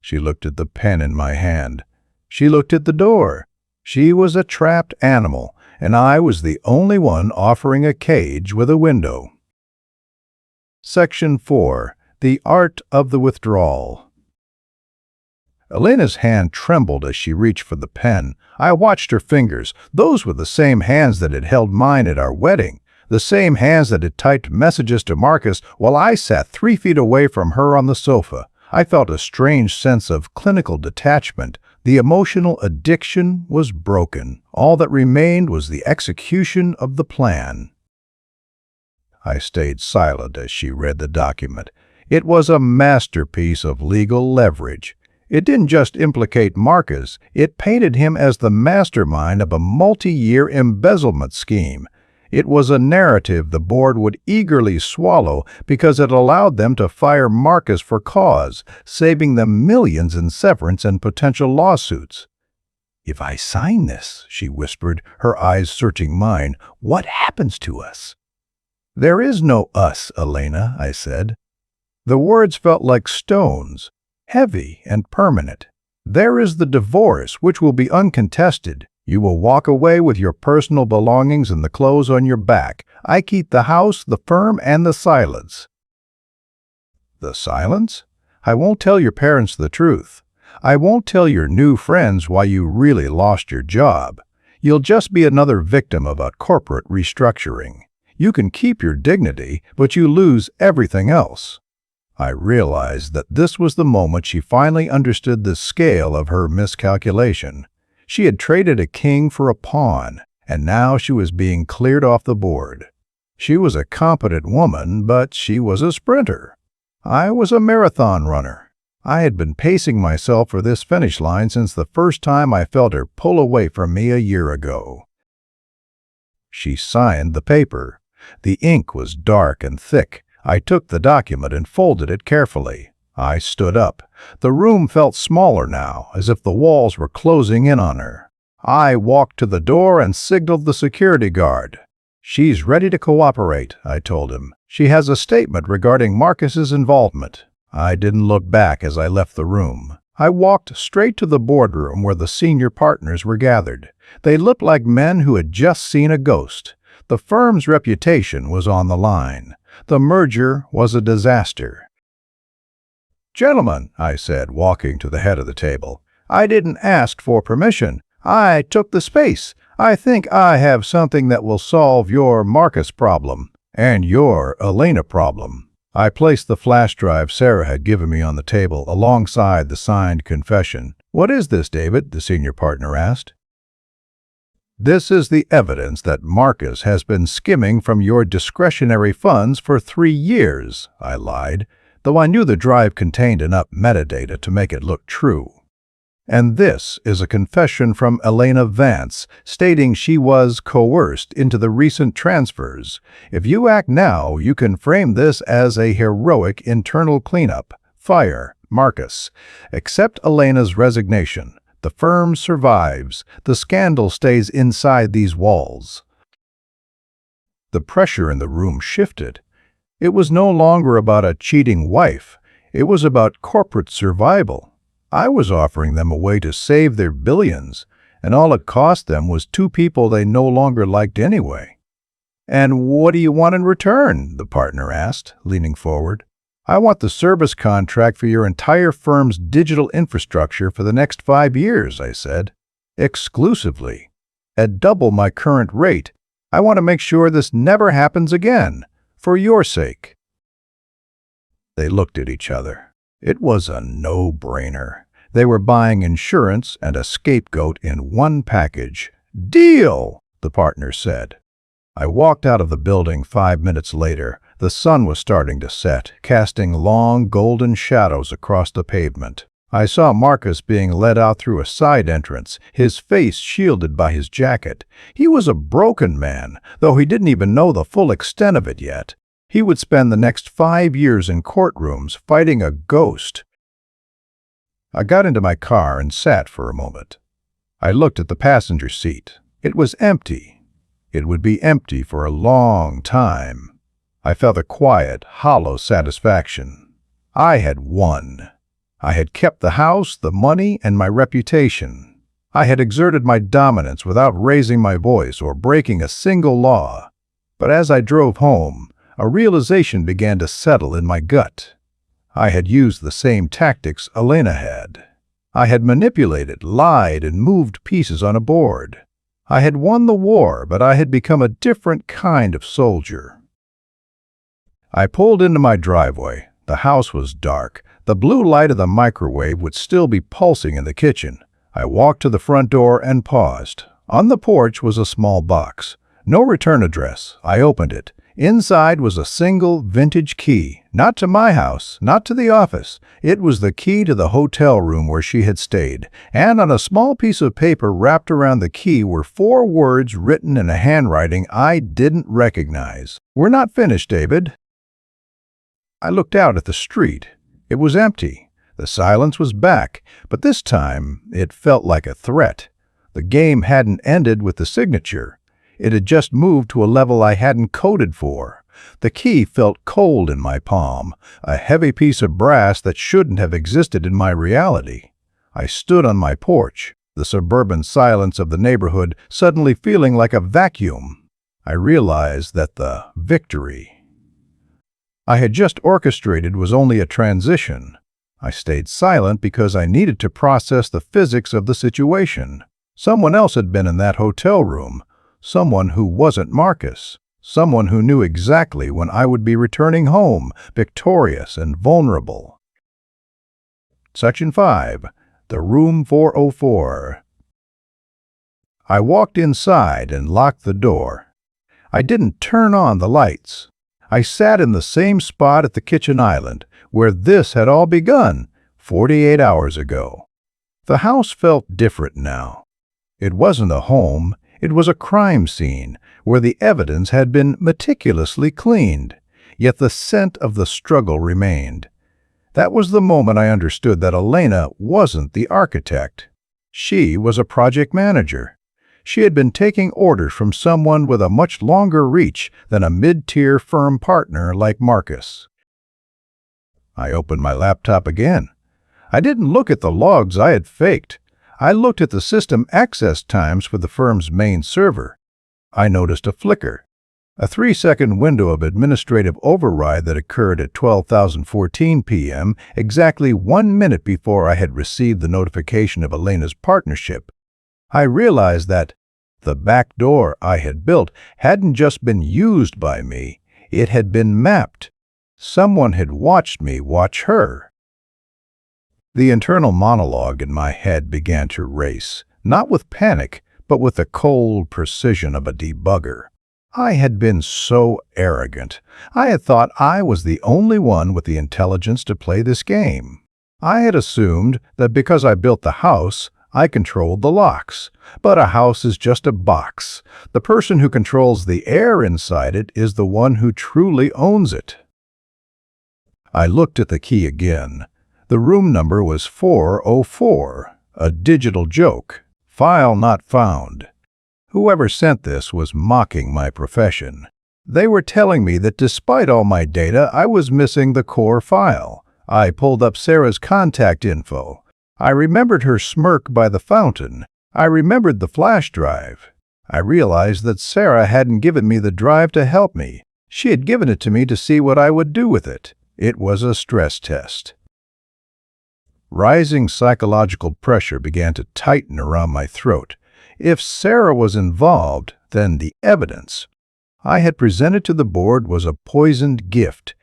She looked at the pen in my hand. She looked at the door. She was a trapped animal, and I was the only one offering a cage with a window. Section 4. The Art of the Withdrawal. Elena's hand trembled as she reached for the pen. I watched her fingers. Those were the same hands that had held mine at our wedding, the same hands that had typed messages to Marcus while I sat 3 feet away from her on the sofa. I felt a strange sense of clinical detachment, The emotional addiction was broken. All that remained was the execution of the plan. I stayed silent as she read the document. It was a masterpiece of legal leverage. It didn't just implicate Marcus, it painted him as the mastermind of a multi-year embezzlement scheme. It was a narrative the board would eagerly swallow because it allowed them to fire Marcus for cause, saving them millions in severance and potential lawsuits. "If I sign this," she whispered, her eyes searching mine, "what happens to us?" "There is no us, Elena," I said. The words felt like stones, heavy and permanent. "There is the divorce, which will be uncontested. You will walk away with your personal belongings and the clothes on your back. I keep the house, the firm, and the silence." "The silence?" "I won't tell your parents the truth. I won't tell your new friends why you really lost your job. You'll just be another victim of a corporate restructuring. You can keep your dignity, but you lose everything else." I realized that this was the moment she finally understood the scale of her miscalculation. She had traded a king for a pawn, and now she was being cleared off the board. She was a competent woman, but she was a sprinter. I was a marathon runner. I had been pacing myself for this finish line since the first time I felt her pull away from me a year ago. She signed the paper. The ink was dark and thick. I took the document and folded it carefully. I stood up. The room felt smaller now, as if the walls were closing in on her. I walked to the door and signaled the security guard. "She's ready to cooperate," I told him. "She has a statement regarding Marcus's involvement." I didn't look back as I left the room. I walked straight to the boardroom where the senior partners were gathered. They looked like men who had just seen a ghost. The firm's reputation was on the line. The merger was a disaster. "Gentlemen," I said, walking to the head of the table, "I didn't ask for permission. I took the space. I think I have something that will solve your Marcus problem and your Elena problem." I placed the flash drive Sarah had given me on the table alongside the signed confession. "What is this, David?" the senior partner asked. "This is the evidence that Marcus has been skimming from your discretionary funds for 3 years, I lied, though I knew the drive contained enough metadata to make it look true. "And this is a confession from Elena Vance, stating she was coerced into the recent transfers. If you act now, you can frame this as a heroic internal cleanup. Fire Marcus. Accept Elena's resignation. The firm survives. The scandal stays inside these walls." The pressure in the room shifted. It was no longer about a cheating wife. It was about corporate survival. I was offering them a way to save their billions, and all it cost them was 2 people they no longer liked anyway. "And what do you want in return?" the partner asked, leaning forward. "I want the service contract for your entire firm's digital infrastructure for the next 5 years, I said. "Exclusively. At double my current rate. I want to make sure this never happens again. For your sake." They looked at each other. It was a no-brainer. They were buying insurance and a scapegoat in one package. "Deal!" the partner said. I walked out of the building 5 minutes later. The sun was starting to set, casting long golden shadows across the pavement. I saw Marcus being led out through a side entrance, his face shielded by his jacket. He was a broken man, though he didn't even know the full extent of it yet. He would spend the next 5 years in courtrooms fighting a ghost. I got into my car and sat for a moment. I looked at the passenger seat. It was empty. It would be empty for a long time. I felt a quiet, hollow satisfaction. I had won. I had kept the house, the money, and my reputation. I had exerted my dominance without raising my voice or breaking a single law. But as I drove home, a realization began to settle in my gut. I had used the same tactics Elena had. I had manipulated, lied, and moved pieces on a board. I had won the war, but I had become a different kind of soldier. I pulled into my driveway. The house was dark. The blue light of the microwave would still be pulsing in the kitchen. I walked to the front door and paused. On the porch was a small box. No return address. I opened it. Inside was a single vintage key. Not to my house, not to the office. It was the key to the hotel room where she had stayed. And on a small piece of paper wrapped around the key were 4 words written in a handwriting I didn't recognize. "We're not finished, David." I looked out at the street. It was empty. The silence was back, but this time it felt like a threat. The game hadn't ended with the signature. It had just moved to a level I hadn't coded for. The key felt cold in my palm, a heavy piece of brass that shouldn't have existed in my reality. I stood on my porch, the suburban silence of the neighborhood suddenly feeling like a vacuum. I realized that the victory I had just orchestrated was only a transition. I stayed silent because I needed to process the physics of the situation. Someone else had been in that hotel room. Someone who wasn't Marcus. Someone who knew exactly when I would be returning home, victorious and vulnerable. Section 5. The Room 404. I walked inside and locked the door. I didn't turn on the lights. I sat in the same spot at the kitchen island, where this had all begun 48 hours ago. The house felt different now. It wasn't a home, it was a crime scene, where the evidence had been meticulously cleaned, yet the scent of the struggle remained. That was the moment I understood that Elena wasn't the architect. She was a project manager. She had been taking orders from someone with a much longer reach than a mid-tier firm partner like Marcus. I opened my laptop again. I didn't look at the logs I had faked. I looked at the system access times for the firm's main server. I noticed a flicker, a 3-second window of administrative override that occurred at 12:14 p.m., exactly 1 minute before I had received the notification of Elena's partnership. I realized that the backdoor I had built hadn't just been used by me, it had been mapped. Someone had watched me watch her. The internal monologue in my head began to race, not with panic, but with the cold precision of a debugger. I had been so arrogant. I had thought I was the only one with the intelligence to play this game. I had assumed that because I built the house, I controlled the locks. But a house is just a box. The person who controls the air inside it is the one who truly owns it. I looked at the key again. The room number was 404, a digital joke. File not found. Whoever sent this was mocking my profession. They were telling me that despite all my data, I was missing the core file. I pulled up Sarah's contact info. I remembered her smirk by the fountain. I remembered the flash drive. I realized that Sarah hadn't given me the drive to help me. She had given it to me to see what I would do with it. It was a stress test. Rising psychological pressure began to tighten around my throat. If Sarah was involved, then the evidence I had presented to the board was a poisoned gift.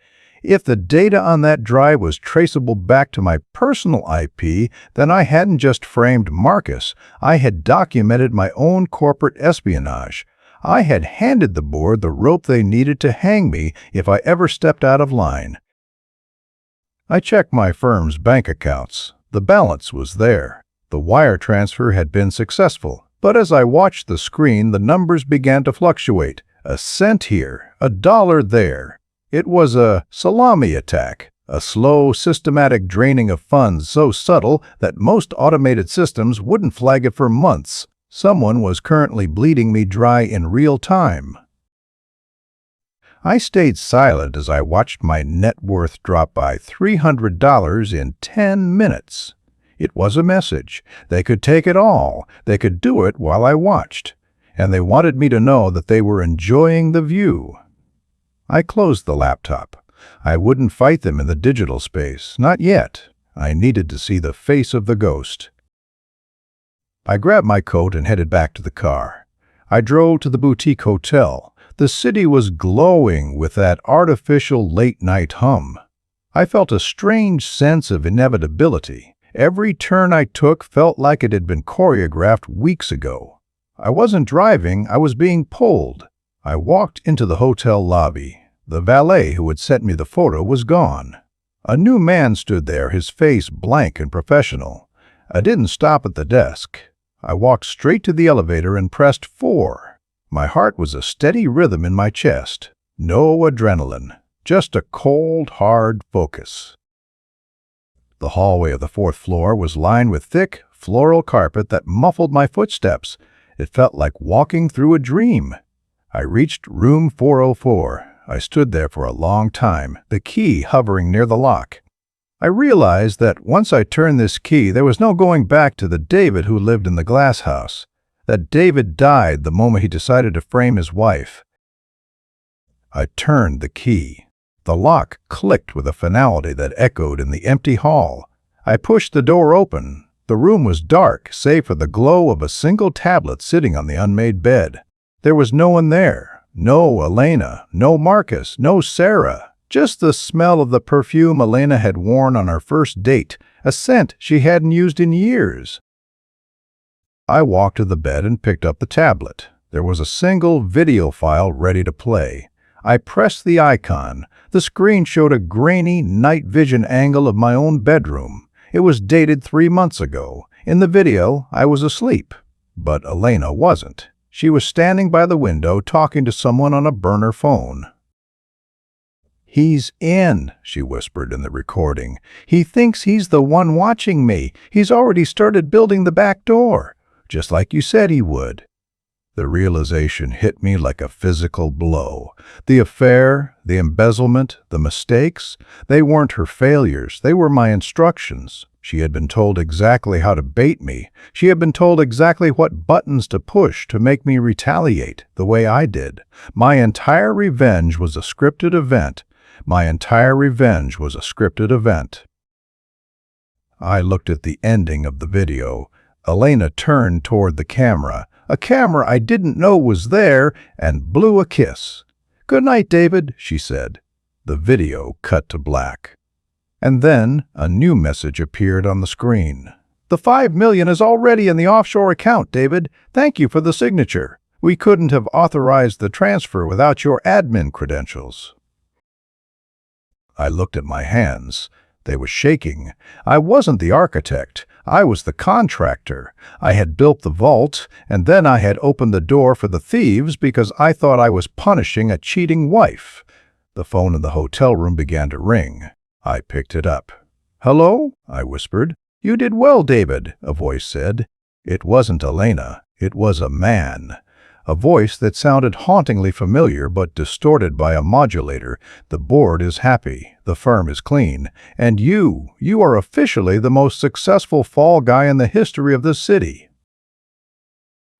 If the data on that drive was traceable back to my personal IP, then I hadn't just framed Marcus, I had documented my own corporate espionage. I had handed the board the rope they needed to hang me if I ever stepped out of line. I checked my firm's bank accounts. The balance was there. The wire transfer had been successful. But as I watched the screen, the numbers began to fluctuate. A cent here, a dollar there. It was a salami attack, a slow, systematic draining of funds so subtle that most automated systems wouldn't flag it for months. Someone was currently bleeding me dry in real time. I stayed silent as I watched my net worth drop by $300 in 10 minutes. It was a message. They could take it all. They could do it while I watched. And they wanted me to know that they were enjoying the view. I closed the laptop. I wouldn't fight them in the digital space. Not yet. I needed to see the face of the ghost. I grabbed my coat and headed back to the car. I drove to the boutique hotel. The city was glowing with that artificial late-night hum. I felt a strange sense of inevitability. Every turn I took felt like it had been choreographed weeks ago. I wasn't driving, I was being pulled. I walked into the hotel lobby. The valet who had sent me the photo was gone. A new man stood there, his face blank and professional. I didn't stop at the desk. I walked straight to the elevator and pressed 4. My heart was a steady rhythm in my chest. No adrenaline, just a cold, hard focus. The hallway of the 4th floor was lined with thick, floral carpet that muffled my footsteps. It felt like walking through a dream. I reached room 404. I stood there for a long time, the key hovering near the lock. I realized that once I turned this key, there was no going back to the David who lived in the glass house. That David died the moment he decided to frame his wife. I turned the key. The lock clicked with a finality that echoed in the empty hall. I pushed the door open. The room was dark, save for the glow of a single tablet sitting on the unmade bed. There was no one there. No Elena, no Marcus, no Sarah. Just the smell of the perfume Elena had worn on our first date, a scent she hadn't used in years. I walked to the bed and picked up the tablet. There was a single video file ready to play. I pressed the icon. The screen showed a grainy night vision angle of my own bedroom. It was dated 3 months ago. In the video, I was asleep. But Elena wasn't. She was standing by the window talking to someone on a burner phone. "He's in," she whispered in the recording. "He thinks he's the one watching me. He's already started building the back door, just like you said he would." The realization hit me like a physical blow. The affair, the embezzlement, the mistakes, they weren't her failures. They were my instructions. She had been told exactly how to bait me. She had been told exactly what buttons to push to make me retaliate the way I did. My entire revenge was a scripted event. My entire revenge was a scripted event. I looked at the ending of the video. Elena turned toward the camera, a camera I didn't know was there, and blew a kiss. "Good night, David," she said. The video cut to black. And then a new message appeared on the screen. "The $5 million is already in the offshore account, David. Thank you for the signature. We couldn't have authorized the transfer without your admin credentials." I looked at my hands. They were shaking. I wasn't the architect. I was the contractor. I had built the vault, and then I had opened the door for the thieves because I thought I was punishing a cheating wife. The phone in the hotel room began to ring. I picked it up. "Hello?" I whispered. "You did well, David," a voice said. It wasn't Elena. It was a man. A voice that sounded hauntingly familiar but distorted by a modulator. "The board is happy. The firm is clean. And you are officially the most successful fall guy in the history of this city."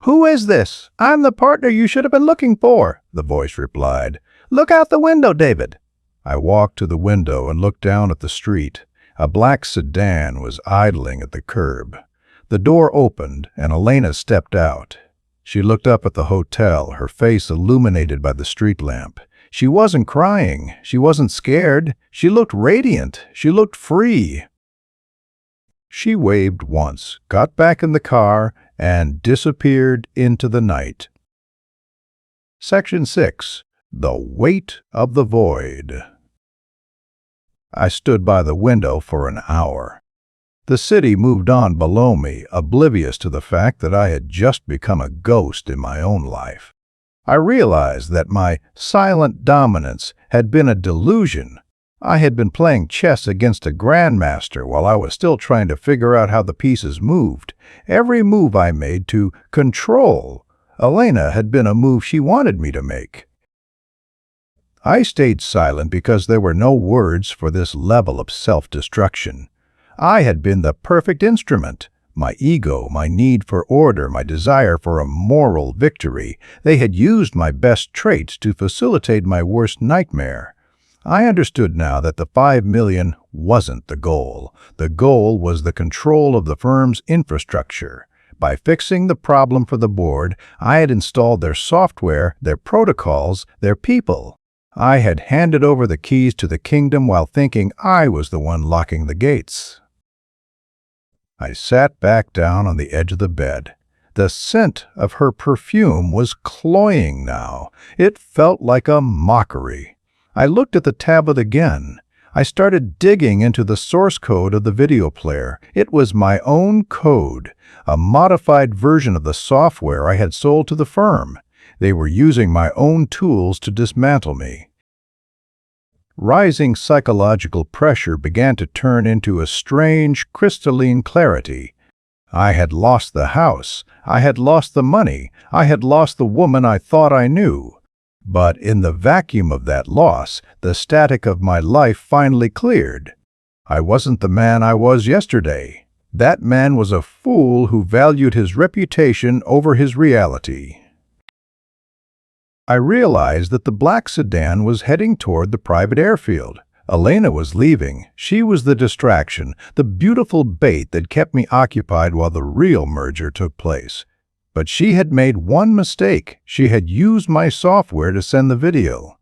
"Who is this? I'm the partner you should have been looking for," the voice replied. "Look out the window, David." I walked to the window and looked down at the street. A black sedan was idling at the curb. The door opened, and Elena stepped out. She looked up at the hotel, her face illuminated by the street lamp. She wasn't crying. She wasn't scared. She looked radiant. She looked free. She waved once, got back in the car, and disappeared into the night. Section 6. The Weight of the Void. I stood by the window for an hour. The city moved on below me, oblivious to the fact that I had just become a ghost in my own life. I realized that my silent dominance had been a delusion. I had been playing chess against a grandmaster while I was still trying to figure out how the pieces moved. Every move I made to control Elena had been a move she wanted me to make. I stayed silent because there were no words for this level of self-destruction. I had been the perfect instrument. My ego, my need for order, my desire for a moral victory, they had used my best traits to facilitate my worst nightmare. I understood now that the $5 million wasn't the goal. The goal was the control of the firm's infrastructure. By fixing the problem for the board, I had installed their software, their protocols, their people. I had handed over the keys to the kingdom while thinking I was the one locking the gates. I sat back down on the edge of the bed. The scent of her perfume was cloying now. It felt like a mockery. I looked at the tablet again. I started digging into the source code of the video player. It was my own code, a modified version of the software I had sold to the firm. They were using my own tools to dismantle me. Rising psychological pressure began to turn into a strange, crystalline clarity. I had lost the house. I had lost the money. I had lost the woman I thought I knew. But in the vacuum of that loss, the static of my life finally cleared. I wasn't the man I was yesterday. That man was a fool who valued his reputation over his reality. I realized that the black sedan was heading toward the private airfield. Elena was leaving. She was the distraction, the beautiful bait that kept me occupied while the real merger took place. But she had made one mistake. She had used my software to send the video.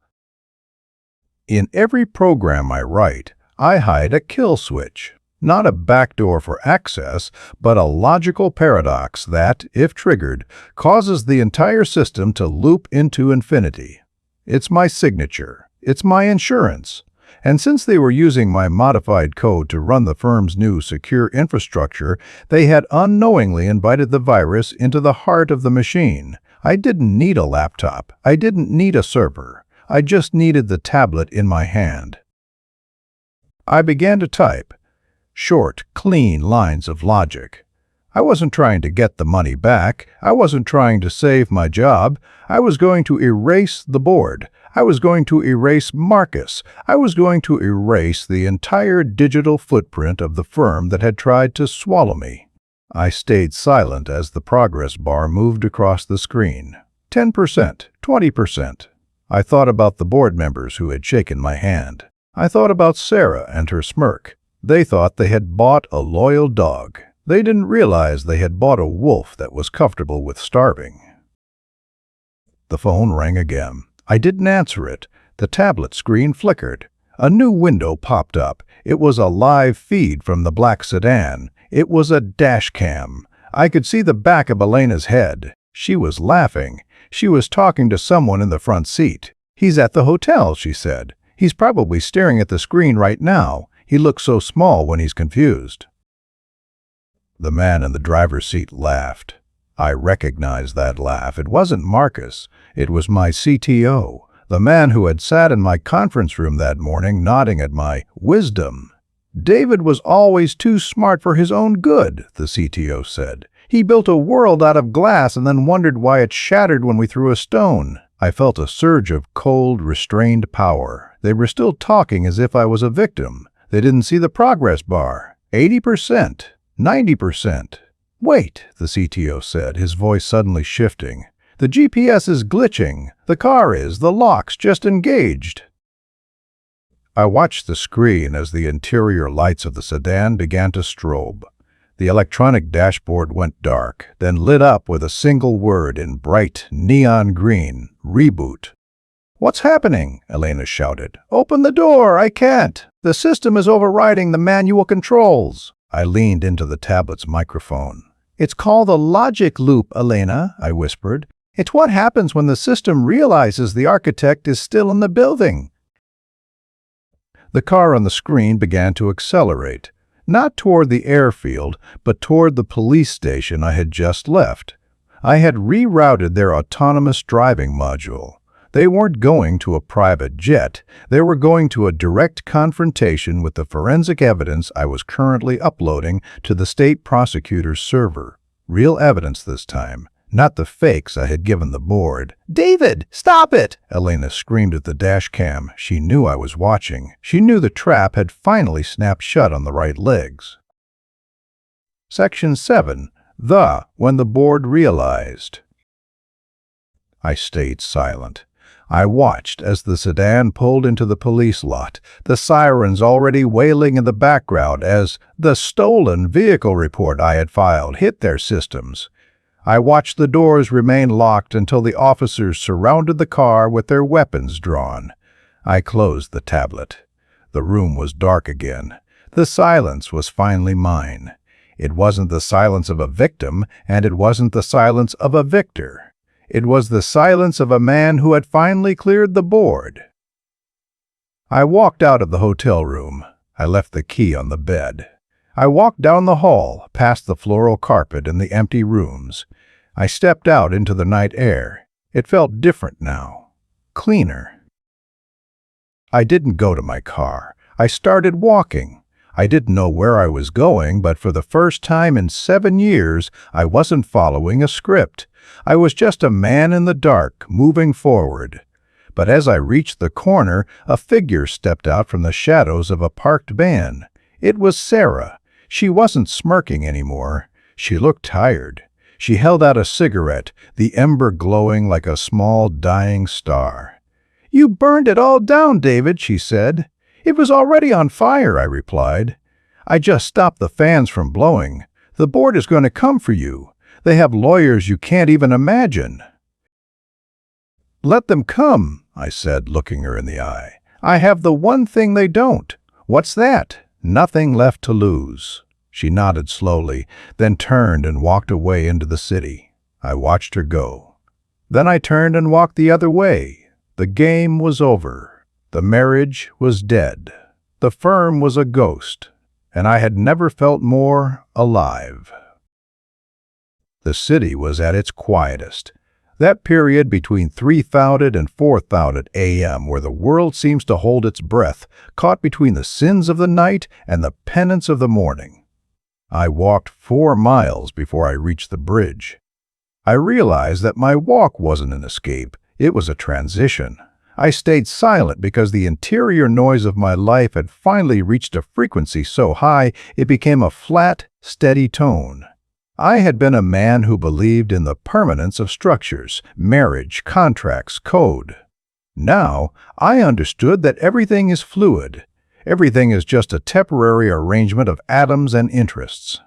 In every program I write, I hide a kill switch. Not a backdoor for access, but a logical paradox that, if triggered, causes the entire system to loop into infinity. It's my signature. It's my insurance. And since they were using my modified code to run the firm's new secure infrastructure, they had unknowingly invited the virus into the heart of the machine. I didn't need a laptop. I didn't need a server. I just needed the tablet in my hand. I began to type. Short, clean lines of logic. I wasn't trying to get the money back. I wasn't trying to save my job. I was going to erase the board. I was going to erase Marcus. I was going to erase the entire digital footprint of the firm that had tried to swallow me. I stayed silent as the progress bar moved across the screen. 10%, 20%. I thought about the board members who had shaken my hand. I thought about Sarah and her smirk. They thought they had bought a loyal dog. They didn't realize they had bought a wolf that was comfortable with starving. The phone rang again. I didn't answer it. The tablet screen flickered. A new window popped up. It was a live feed from the black sedan. It was a dash cam. I could see the back of Elena's head. She was laughing. She was talking to someone in the front seat. "He's at the hotel," she said. "He's probably staring at the screen right now. He looks so small when he's confused." The man in the driver's seat laughed. I recognized that laugh. It wasn't Marcus. It was my CTO, the man who had sat in my conference room that morning nodding at my wisdom. "David was always too smart for his own good," the CTO said. "He built a world out of glass and then wondered why it shattered when we threw a stone." I felt a surge of cold, restrained power. They were still talking as if I was a victim. They didn't see the progress bar. 80%, 90%. "Wait," the CTO said, his voice suddenly shifting. "The GPS is glitching. The car is. The lock's just engaged." I watched the screen as the interior lights of the sedan began to strobe. The electronic dashboard went dark, then lit up with a single word in bright neon green: reboot. "What's happening?" Elena shouted. "Open the door! I can't! The system is overriding the manual controls." I leaned into the tablet's microphone. "It's called a logic loop, Elena," I whispered. "It's what happens when the system realizes the architect is still in the building." The car on the screen began to accelerate, not toward the airfield, but toward the police station I had just left. I had rerouted their autonomous driving module. They weren't going to a private jet. They were going to a direct confrontation with the forensic evidence I was currently uploading to the state prosecutor's server. Real evidence this time, not the fakes I had given the board. "David, stop it!" Elena screamed at the dash cam. She knew I was watching. She knew the trap had finally snapped shut on the right legs. Section 7. When the board realized. I stayed silent. I watched as the sedan pulled into the police lot, the sirens already wailing in the background as the stolen vehicle report I had filed hit their systems. I watched the doors remain locked until the officers surrounded the car with their weapons drawn. I closed the tablet. The room was dark again. The silence was finally mine. It wasn't the silence of a victim, and it wasn't the silence of a victor. It was the silence of a man who had finally cleared the board. I walked out of the hotel room. I left the key on the bed. I walked down the hall, past the floral carpet and the empty rooms. I stepped out into the night air. It felt different now, cleaner. I didn't go to my car. I started walking. I didn't know where I was going, but for the first time in 7 years, I wasn't following a script. I was just a man in the dark, moving forward. But as I reached the corner, a figure stepped out from the shadows of a parked van. It was Sarah. She wasn't smirking anymore. She looked tired. She held out a cigarette, the ember glowing like a small dying star. "You burned it all down, David," she said. "It was already on fire," I replied. "I just stopped the fans from blowing. The board is going to come for you. They have lawyers you can't even imagine." "Let them come," I said, looking her in the eye. "I have the one thing they don't." "What's that?" "Nothing left to lose." She nodded slowly, then turned and walked away into the city. I watched her go. Then I turned and walked the other way. The game was over. The marriage was dead. The firm was a ghost, and I had never felt more alive. The city was at its quietest. That period between 3,000 and 4,000 a.m. where the world seems to hold its breath, caught between the sins of the night and the penance of the morning. I walked 4 miles before I reached the bridge. I realized that my walk wasn't an escape, it was a transition. I stayed silent because the interior noise of my life had finally reached a frequency so high it became a flat, steady tone. I had been a man who believed in the permanence of structures, marriage, contracts, code. Now, I understood that everything is fluid. Everything is just a temporary arrangement of atoms and interests.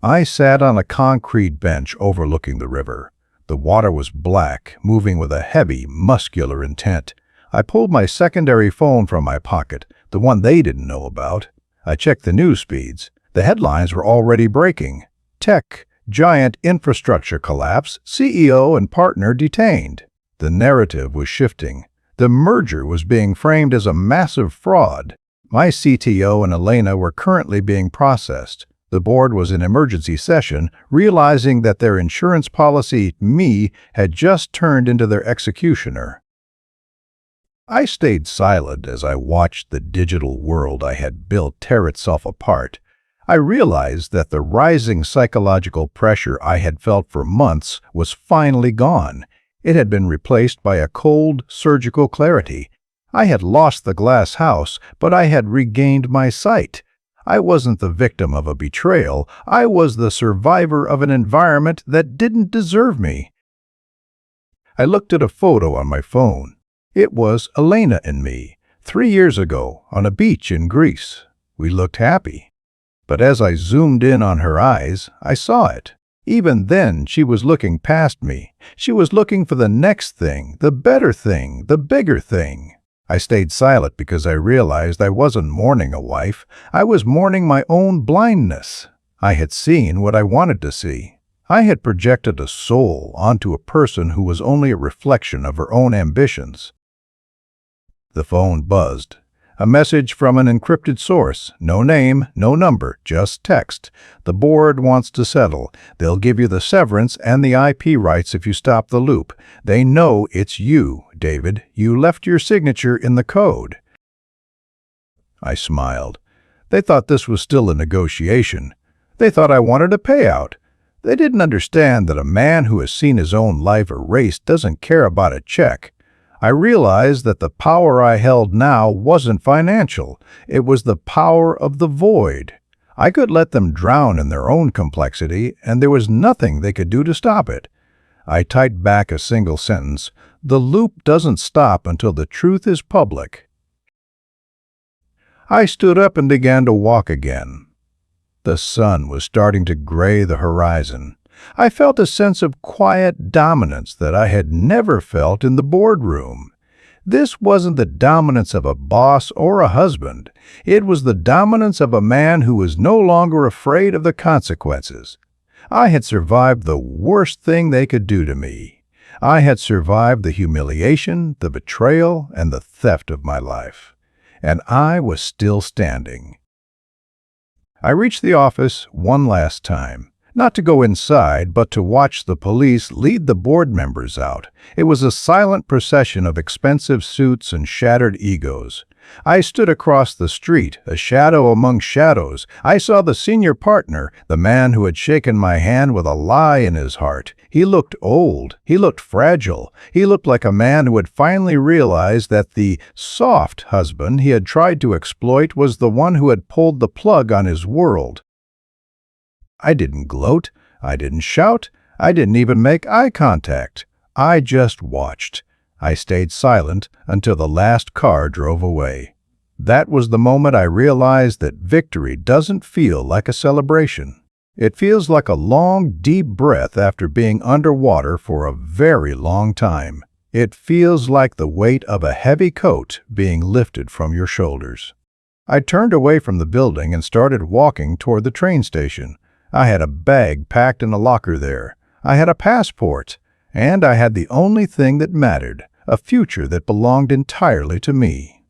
I sat on a concrete bench overlooking the river. The water was black, moving with a heavy, muscular intent. I pulled my secondary phone from my pocket, the one they didn't know about. I checked the news feeds. The headlines were already breaking. Tech, giant infrastructure collapse, CEO and partner detained. The narrative was shifting. The merger was being framed as a massive fraud. My CTO and Elena were currently being processed. The board was in emergency session, realizing that their insurance policy, me, had just turned into their executioner. I stayed silent as I watched the digital world I had built tear itself apart. I realized that the rising psychological pressure I had felt for months was finally gone. It had been replaced by a cold, surgical clarity. I had lost the glass house, but I had regained my sight. I wasn't the victim of a betrayal. I was the survivor of an environment that didn't deserve me. I looked at a photo on my phone. It was Elena and me, 3 years ago, on a beach in Greece. We looked happy. But as I zoomed in on her eyes, I saw it. Even then, she was looking past me. She was looking for the next thing, the better thing, the bigger thing. I stayed silent because I realized I wasn't mourning a wife. I was mourning my own blindness. I had seen what I wanted to see. I had projected a soul onto a person who was only a reflection of her own ambitions. The phone buzzed. A message from an encrypted source. No name, no number, just text. The board wants to settle. They'll give you the severance and the IP rights if you stop the loop. They know it's you, David. You left your signature in the code. I smiled. They thought this was still a negotiation. They thought I wanted a payout. They didn't understand that a man who has seen his own life erased doesn't care about a check. I realized that the power I held now wasn't financial. It was the power of the void. I could let them drown in their own complexity, and there was nothing they could do to stop it. I typed back a single sentence. The loop doesn't stop until the truth is public. I stood up and began to walk again. The sun was starting to gray the horizon. I felt a sense of quiet dominance that I had never felt in the boardroom. This wasn't the dominance of a boss or a husband. It was the dominance of a man who was no longer afraid of the consequences. I had survived the worst thing they could do to me. I had survived the humiliation, the betrayal, and the theft of my life. And I was still standing. I reached the office one last time. Not to go inside, but to watch the police lead the board members out. It was a silent procession of expensive suits and shattered egos. I stood across the street, a shadow among shadows. I saw the senior partner, the man who had shaken my hand with a lie in his heart. He looked old. He looked fragile. He looked like a man who had finally realized that the soft husband he had tried to exploit was the one who had pulled the plug on his world. I didn't gloat. I didn't shout. I didn't even make eye contact. I just watched. I stayed silent until the last car drove away. That was the moment I realized that victory doesn't feel like a celebration. It feels like a long, deep breath after being underwater for a very long time. It feels like the weight of a heavy coat being lifted from your shoulders. I turned away from the building and started walking toward the train station. I had a bag packed in a locker there. I had a passport. And I had the only thing that mattered, a future that belonged entirely to me.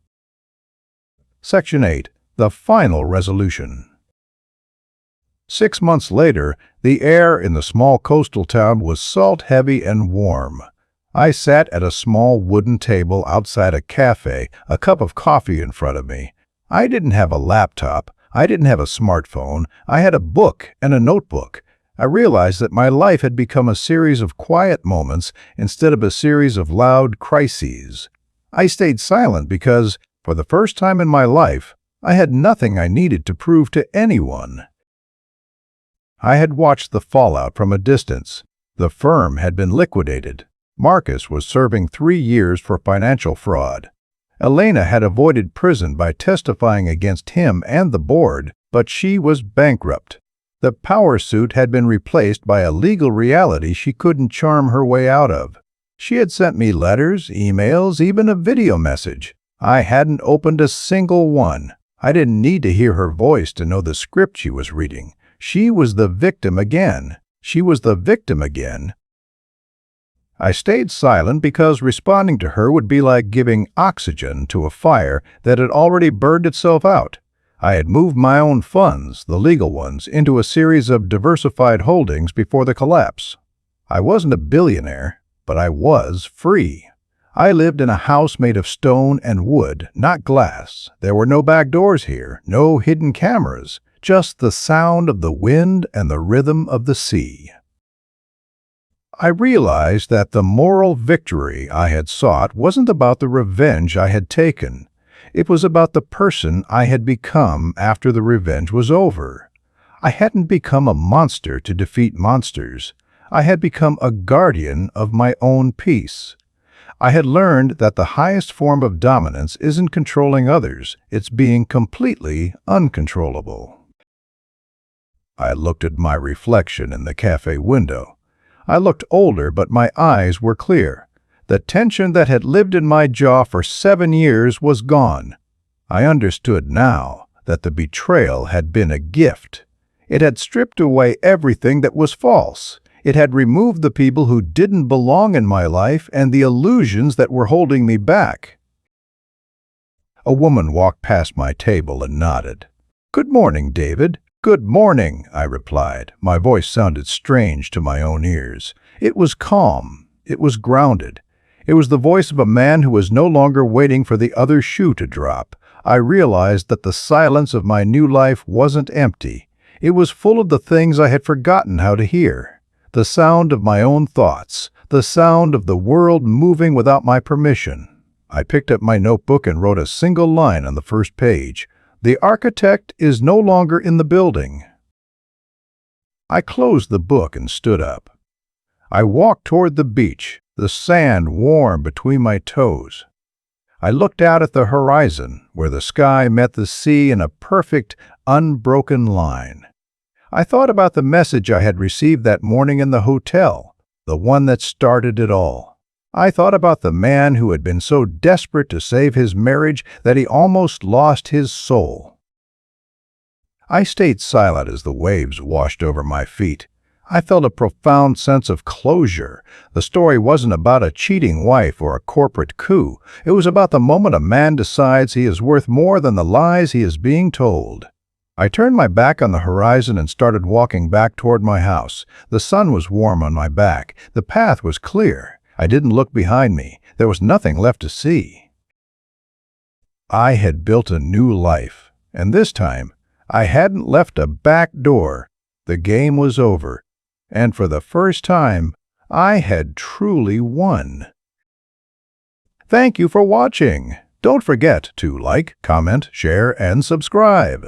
Section 8. The Final Resolution. 6 months later, the air in the small coastal town was salt-heavy and warm. I sat at a small wooden table outside a cafe, a cup of coffee in front of me. I didn't have a laptop. I didn't have a smartphone. I had a book and a notebook. I realized that my life had become a series of quiet moments instead of a series of loud crises. I stayed silent because, for the first time in my life, I had nothing I needed to prove to anyone. I had watched the fallout from a distance. The firm had been liquidated. Marcus was serving 3 years for financial fraud. Elena had avoided prison by testifying against him and the board, but she was bankrupt. The power suit had been replaced by a legal reality she couldn't charm her way out of. She had sent me letters, emails, even a video message. I hadn't opened a single one. I didn't need to hear her voice to know the script she was reading. She was the victim again. She was the victim again. I stayed silent because responding to her would be like giving oxygen to a fire that had already burned itself out. I had moved my own funds, the legal ones, into a series of diversified holdings before the collapse. I wasn't a billionaire, but I was free. I lived in a house made of stone and wood, not glass. There were no back doors here, no hidden cameras, just the sound of the wind and the rhythm of the sea. I realized that the moral victory I had sought wasn't about the revenge I had taken. It was about the person I had become after the revenge was over. I hadn't become a monster to defeat monsters. I had become a guardian of my own peace. I had learned that the highest form of dominance isn't controlling others, it's being completely uncontrollable. I looked at my reflection in the cafe window. I looked older, but my eyes were clear. The tension that had lived in my jaw for 7 years was gone. I understood now that the betrayal had been a gift. It had stripped away everything that was false. It had removed the people who didn't belong in my life and the illusions that were holding me back. A woman walked past my table and nodded. "Good morning, David." "Good morning," I replied. My voice sounded strange to my own ears. It was calm. It was grounded. It was the voice of a man who was no longer waiting for the other shoe to drop. I realized that the silence of my new life wasn't empty. It was full of the things I had forgotten how to hear. The sound of my own thoughts. The sound of the world moving without my permission. I picked up my notebook and wrote a single line on the first page. "The architect is no longer in the building." I closed the book and stood up. I walked toward the beach, the sand warm between my toes. I looked out at the horizon, where the sky met the sea in a perfect, unbroken line. I thought about the message I had received that morning in the hotel, the one that started it all. I thought about the man who had been so desperate to save his marriage that he almost lost his soul. I stayed silent as the waves washed over my feet. I felt a profound sense of closure. The story wasn't about a cheating wife or a corporate coup. It was about the moment a man decides he is worth more than the lies he is being told. I turned my back on the horizon and started walking back toward my house. The sun was warm on my back. The path was clear. I didn't look behind me. There was nothing left to see. I had built a new life, and this time, I hadn't left a back door. The game was over, and for the first time, I had truly won. Thank you for watching. Don't forget to like, comment, share, and subscribe.